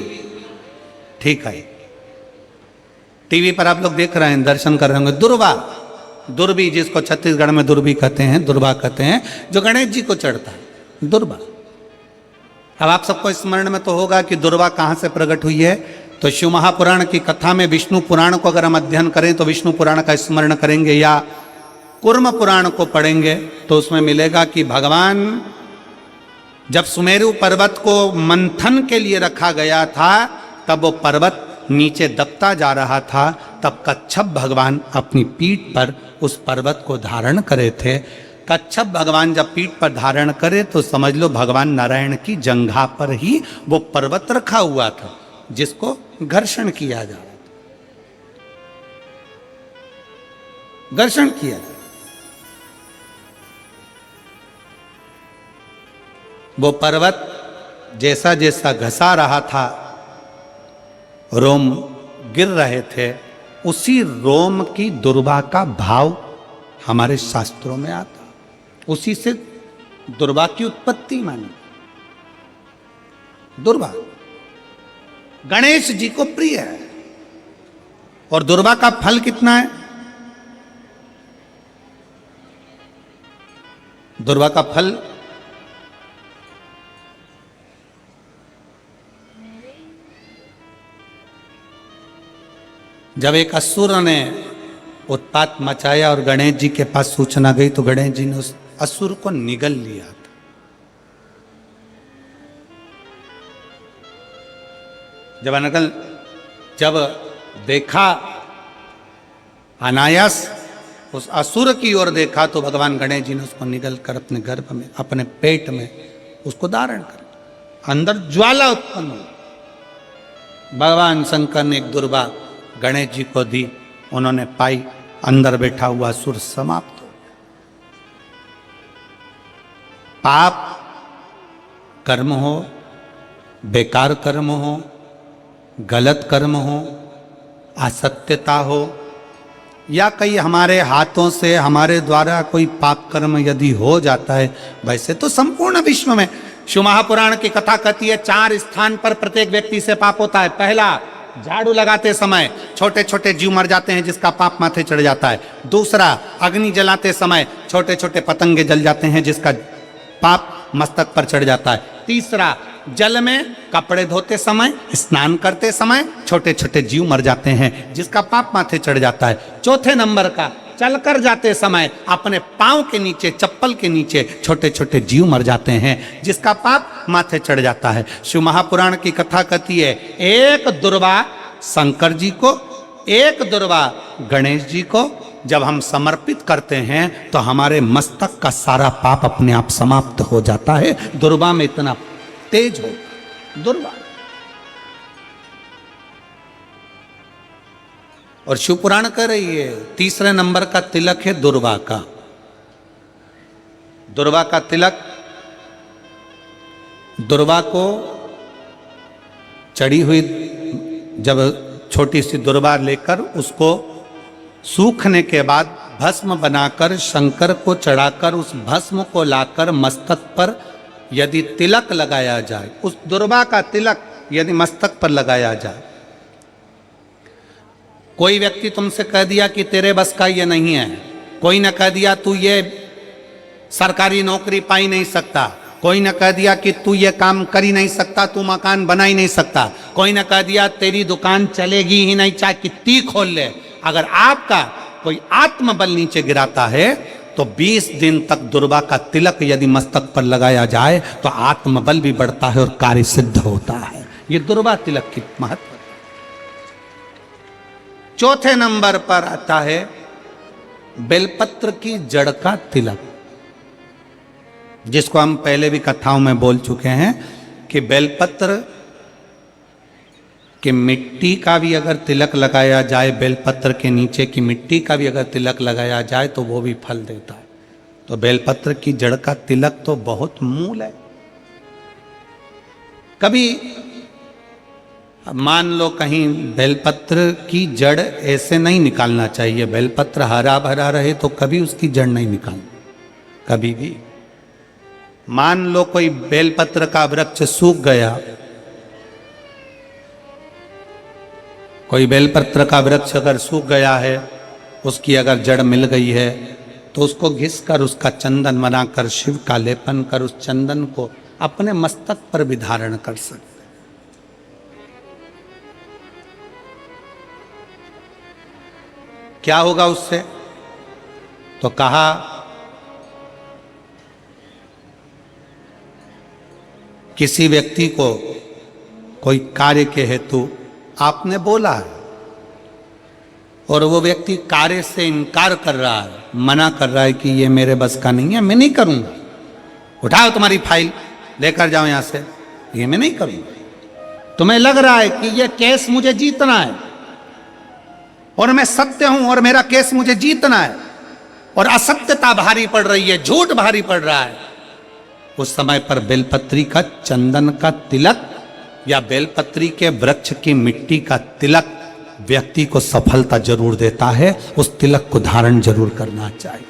ठीक है। टीवी पर आप लोग देख रहे हैं, दर्शन कर रहे होंगे। दुर्वा, दुर्बी, जिसको छत्तीसगढ़ में दुर्बी कहते हैं, दुर्वा कहते हैं, जो गणेश जी को चढ़ता है, दुर्वा। अब आप सबको स्मरण में तो होगा कि दुर्वा कहाँ से प्रकट हुई है। तो शिव महापुराण की कथा में विष्णु पुराण को अगर हम अध्ययन करें तो विष्णु पुराण का स्मरण करेंगे या कूर्म पुराण को पढ़ेंगे तो उसमें मिलेगा कि भगवान जब सुमेरु पर्वत को मंथन के लिए रखा गया था, तब वो पर्वत नीचे दबता जा रहा था, तब कच्छप भगवान अपनी पीठ पर उस पर्वत को धारण करे थे। कच्छप भगवान जब पीठ पर धारण करे तो समझ लो भगवान नारायण की जंघा पर ही वो पर्वत रखा हुआ था, जिसको घर्षण किया जा रहा था, घर्षण किया। वो पर्वत जैसा जैसा घसा रहा था, रोम गिर रहे थे, उसी रोम की दुर्वा का भाव हमारे शास्त्रों में आता, उसी से दुर्वा की उत्पत्ति मानी। दुर्वा गणेश जी को प्रिय है। और दुर्वा का फल कितना है? दुर्वा का फल जब एक असुर ने उत्पात मचाया और गणेश जी के पास सूचना गई तो गणेश जी ने उस असुर को निगल लिया था। जब देखा अनायास उस असुर की ओर देखा तो भगवान गणेश जी ने उसको निगल कर अपने गर्भ में, अपने पेट में उसको धारण कर, अंदर ज्वाला उत्पन्न हुई। भगवान शंकर ने एक दुर्वा गणेश जी को दी, उन्होंने पाई, अंदर बैठा हुआ असुर समाप्त हो गया। पाप कर्म हो, बेकार कर्म हो, गलत कर्म हो, असत्यता हो, या कई हमारे हाथों से हमारे द्वारा कोई पाप कर्म यदि हो जाता है, वैसे तो संपूर्ण विश्व में शिव महापुराण की कथा कहती है 4 स्थान पर प्रत्येक व्यक्ति से पाप होता है। पहला, झाड़ू लगाते समय छोटे छोटे जीव मर जाते हैं जिसका पाप माथे चढ़ जाता है। दूसरा, अग्नि जलाते समय छोटे छोटे पतंगे जल जाते हैं जिसका पाप मस्तक पर चढ़ जाता है। तीसरा, जल में कपड़े धोते समय, स्नान करते समय छोटे छोटे जीव मर जाते हैं जिसका पाप माथे चढ़ जाता है। चौथे नंबर का, चलकर जाते समय अपने पांव के नीचे, चप्पल के नीचे छोटे छोटे जीव मर जाते हैं जिसका पाप माथे चढ़ जाता है। शिव महापुराण की कथा कहती है एक दुर्वा शंकर जी को, एक दुर्वा गणेश जी को जब हम समर्पित करते हैं तो हमारे मस्तक का सारा पाप अपने आप समाप्त हो जाता है। दुर्वा में इतना तेज हो, दुर्वा। और शिव पुराण कह रही है तीसरे नंबर का तिलक है दुर्वा का। दुर्वा का तिलक, दुर्वा को चढ़ी हुई जब छोटी सी दुर्वा लेकर उसको सूखने के बाद भस्म बनाकर शंकर को चढ़ाकर उस भस्म को लाकर मस्तक पर यदि तिलक लगाया जाए, उस दुर्वा का तिलक यदि मस्तक पर लगाया जाए, कोई व्यक्ति तुमसे कह दिया कि तेरे बस का ये नहीं है, कोई ने कह दिया तू ये सरकारी नौकरी पा ही नहीं सकता, कोई ने कह दिया कि तू ये काम कर ही नहीं सकता, तू मकान बना ही नहीं सकता, कोई ने कह दिया तेरी दुकान चलेगी ही नहीं चाहे कितनी खोल ले, अगर आपका कोई आत्मबल नीचे गिराता है तो 20 दिन तक दुर्वा का तिलक यदि मस्तक पर लगाया जाए तो आत्मबल भी बढ़ता है और कार्य सिद्ध होता है। ये दुर्वा तिलक की महत्व। चौथे नंबर पर आता है बेलपत्र की जड़ का तिलक, जिसको हम पहले भी कथाओं में बोल चुके हैं कि बेलपत्र कि मिट्टी का भी अगर तिलक लगाया जाए, बेलपत्र के नीचे की मिट्टी का भी अगर तिलक लगाया जाए तो वो भी फल देता है। तो बेलपत्र की जड़ का तिलक तो बहुत मूल है। कभी मान लो कहीं बेलपत्र की जड़ ऐसे नहीं निकालना चाहिए, बेलपत्र हरा भरा रहे तो कभी उसकी जड़ नहीं निकालना, कभी भी। मान लो कोई बेलपत्र का वृक्ष सूख गया, कोई बेलपत्र का वृक्ष अगर सूख गया है, उसकी अगर जड़ मिल गई है तो उसको घिस कर उसका चंदन बनाकर शिव का लेपन कर उस चंदन को अपने मस्तक पर भी धारण कर सकते। क्या होगा उससे? तो कहा किसी व्यक्ति को कोई कार्य के हेतु आपने बोला है और वो व्यक्ति कार्य से इनकार कर रहा है, मना कर रहा है कि ये मेरे बस का नहीं है, मैं नहीं करूंगा, उठाओ तुम्हारी फाइल लेकर जाओ यहां से, ये मैं नहीं करूंगा। तुम्हें लग रहा है कि ये केस मुझे जीतना है और मैं सत्य हूं और मेरा केस मुझे जीतना है और असत्यता भारी पड़ रही है, झूठ भारी पड़ रहा है, उस समय पर बेलपत्री का चंदन का तिलक या बेलपत्री के वृक्ष की मिट्टी का तिलक व्यक्ति को सफलता जरूर देता है। उस तिलक को धारण जरूर करना चाहिए,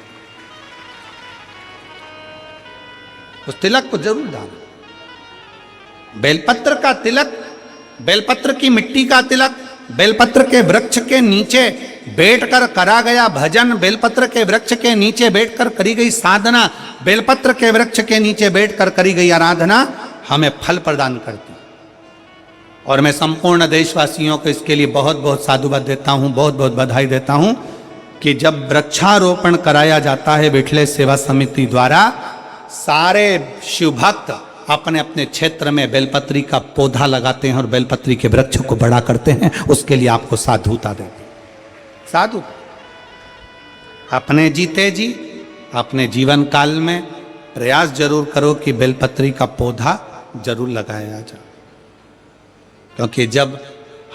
उस तिलक को जरूर धारण। बेलपत्र का तिलक, बेलपत्र की मिट्टी का तिलक, बेलपत्र के वृक्ष के नीचे बैठकर करा गया भजन, बेलपत्र के वृक्ष के नीचे बैठकर करी गई साधना, बेलपत्र के वृक्ष के नीचे बैठकर करी गई आराधना हमें फल प्रदान करती। और मैं संपूर्ण देशवासियों को इसके लिए बहुत बहुत साधुवाद देता हूँ, बहुत बहुत बधाई देता हूँ कि जब वृक्षारोपण कराया जाता है विठले सेवा समिति द्वारा, सारे शिव भक्त अपने अपने क्षेत्र में बेलपत्री का पौधा लगाते हैं और बेलपत्री के वृक्ष को बड़ा करते हैं। उसके लिए आपको साधुता देते हैं। साधु अपने जीते जी अपने जीवन काल में प्रयास जरूर करो कि बेलपत्री का पौधा जरूर लगाया जाए, क्योंकि जब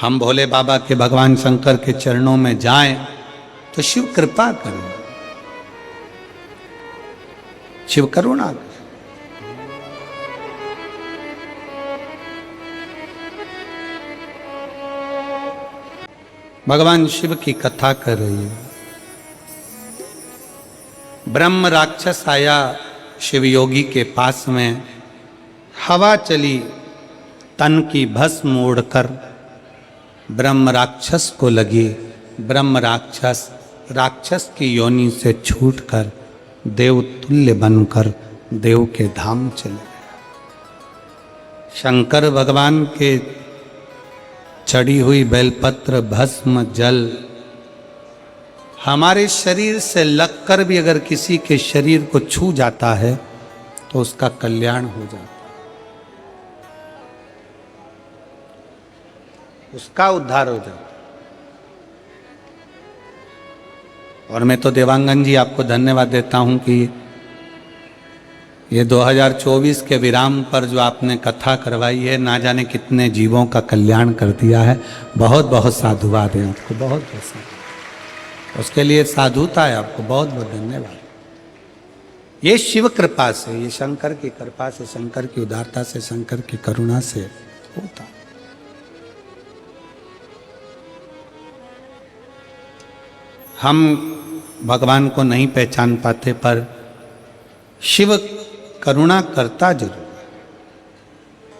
हम भोले बाबा के भगवान शंकर के चरणों में जाएं तो शिव कृपा करें, शिव करुणा करें। भगवान शिव की कथा कर रही है। ब्रह्म राक्षस आया शिव योगी के पास में, हवा चली तन की भस्म ओढ़कर, ब्रह्म राक्षस को लगी। ब्रह्म राक्षस राक्षस की योनि से छूटकर देवतुल्य बनकर देव के धाम चले गया। शंकर भगवान के चढ़ी हुई बेलपत्र भस्म जल हमारे शरीर से लगकर भी अगर किसी के शरीर को छू जाता है तो उसका कल्याण हो जाता है, उसका उद्धार हो जाता है। और मैं तो देवांगन जी आपको धन्यवाद देता हूं कि ये 2024 के विराम पर जो आपने कथा करवाई है, ना जाने कितने जीवों का कल्याण कर दिया है। बहुत बहुत साधुवाद है आपको, बहुत बहुत साधुवाद। उसके लिए साधुता है आपको, बहुत बहुत धन्यवाद। ये शिव कृपा से, ये शंकर की कृपा से, शंकर की उदारता से, शंकर की करुणा से होता। हम भगवान को नहीं पहचान पाते, पर शिव करुणा करता जरूर है।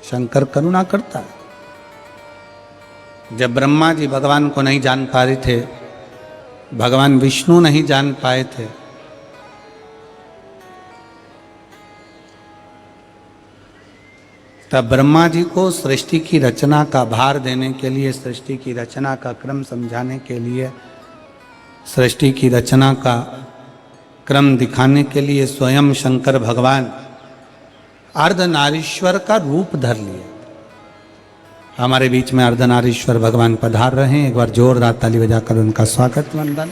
शंकर करुणा करता है। जब ब्रह्मा जी भगवान को नहीं जान पा रहे थे, भगवान विष्णु नहीं जान पाए थे, तब ब्रह्मा जी को सृष्टि की रचना का भार देने के लिए, सृष्टि की रचना का क्रम समझाने के लिए, सृष्टि की रचना का क्रम दिखाने के लिए स्वयं शंकर भगवान अर्धनारीश्वर का रूप धर लिए। हमारे बीच में अर्धनारीश्वर भगवान पधार रहे हैं। एक बार जोरदार ताली बजाकर उनका स्वागत वंदन।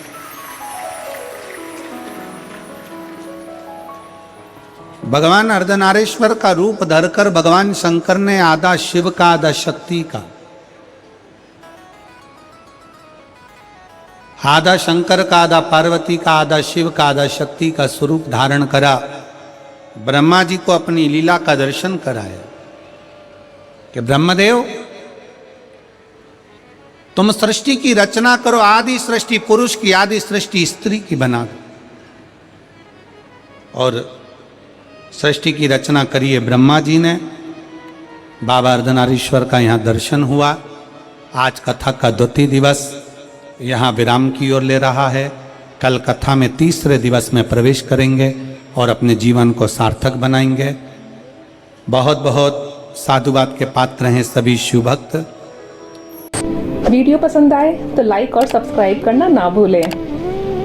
भगवान अर्धनारीश्वर का रूप धरकर भगवान शंकर ने आधा शिव का आधा शक्ति का, आधा शंकर का आधा पार्वती का आधा शिव का आधा शक्ति का स्वरूप धारण करा। ब्रह्मा जी को अपनी लीला का दर्शन कराया कि ब्रह्मदेव तुम सृष्टि की रचना करो, आदि सृष्टि पुरुष की, आदि सृष्टि स्त्री की बना दो। और सृष्टि की रचना करिए ब्रह्मा जी ने। बाबा अर्धनारीश्वर का यहाँ दर्शन हुआ। आज कथा का द्वितीय दिवस यहाँ विराम की ओर ले रहा है। कल कथा में तीसरे दिवस में प्रवेश करेंगे और अपने जीवन को सार्थक बनाएंगे। बहुत बहुत साधुवाद के पात्र हैं सभी शिव भक्त। वीडियो पसंद आए तो लाइक और सब्सक्राइब करना ना भूलें।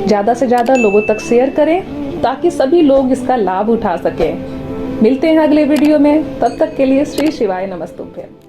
ज़्यादा से ज़्यादा लोगों तक शेयर करें ताकि सभी लोग इसका लाभ उठा सकें। मिलते हैं अगले वीडियो में, तब तक के लिए श्री शिवाय नमस्तुभ्यं।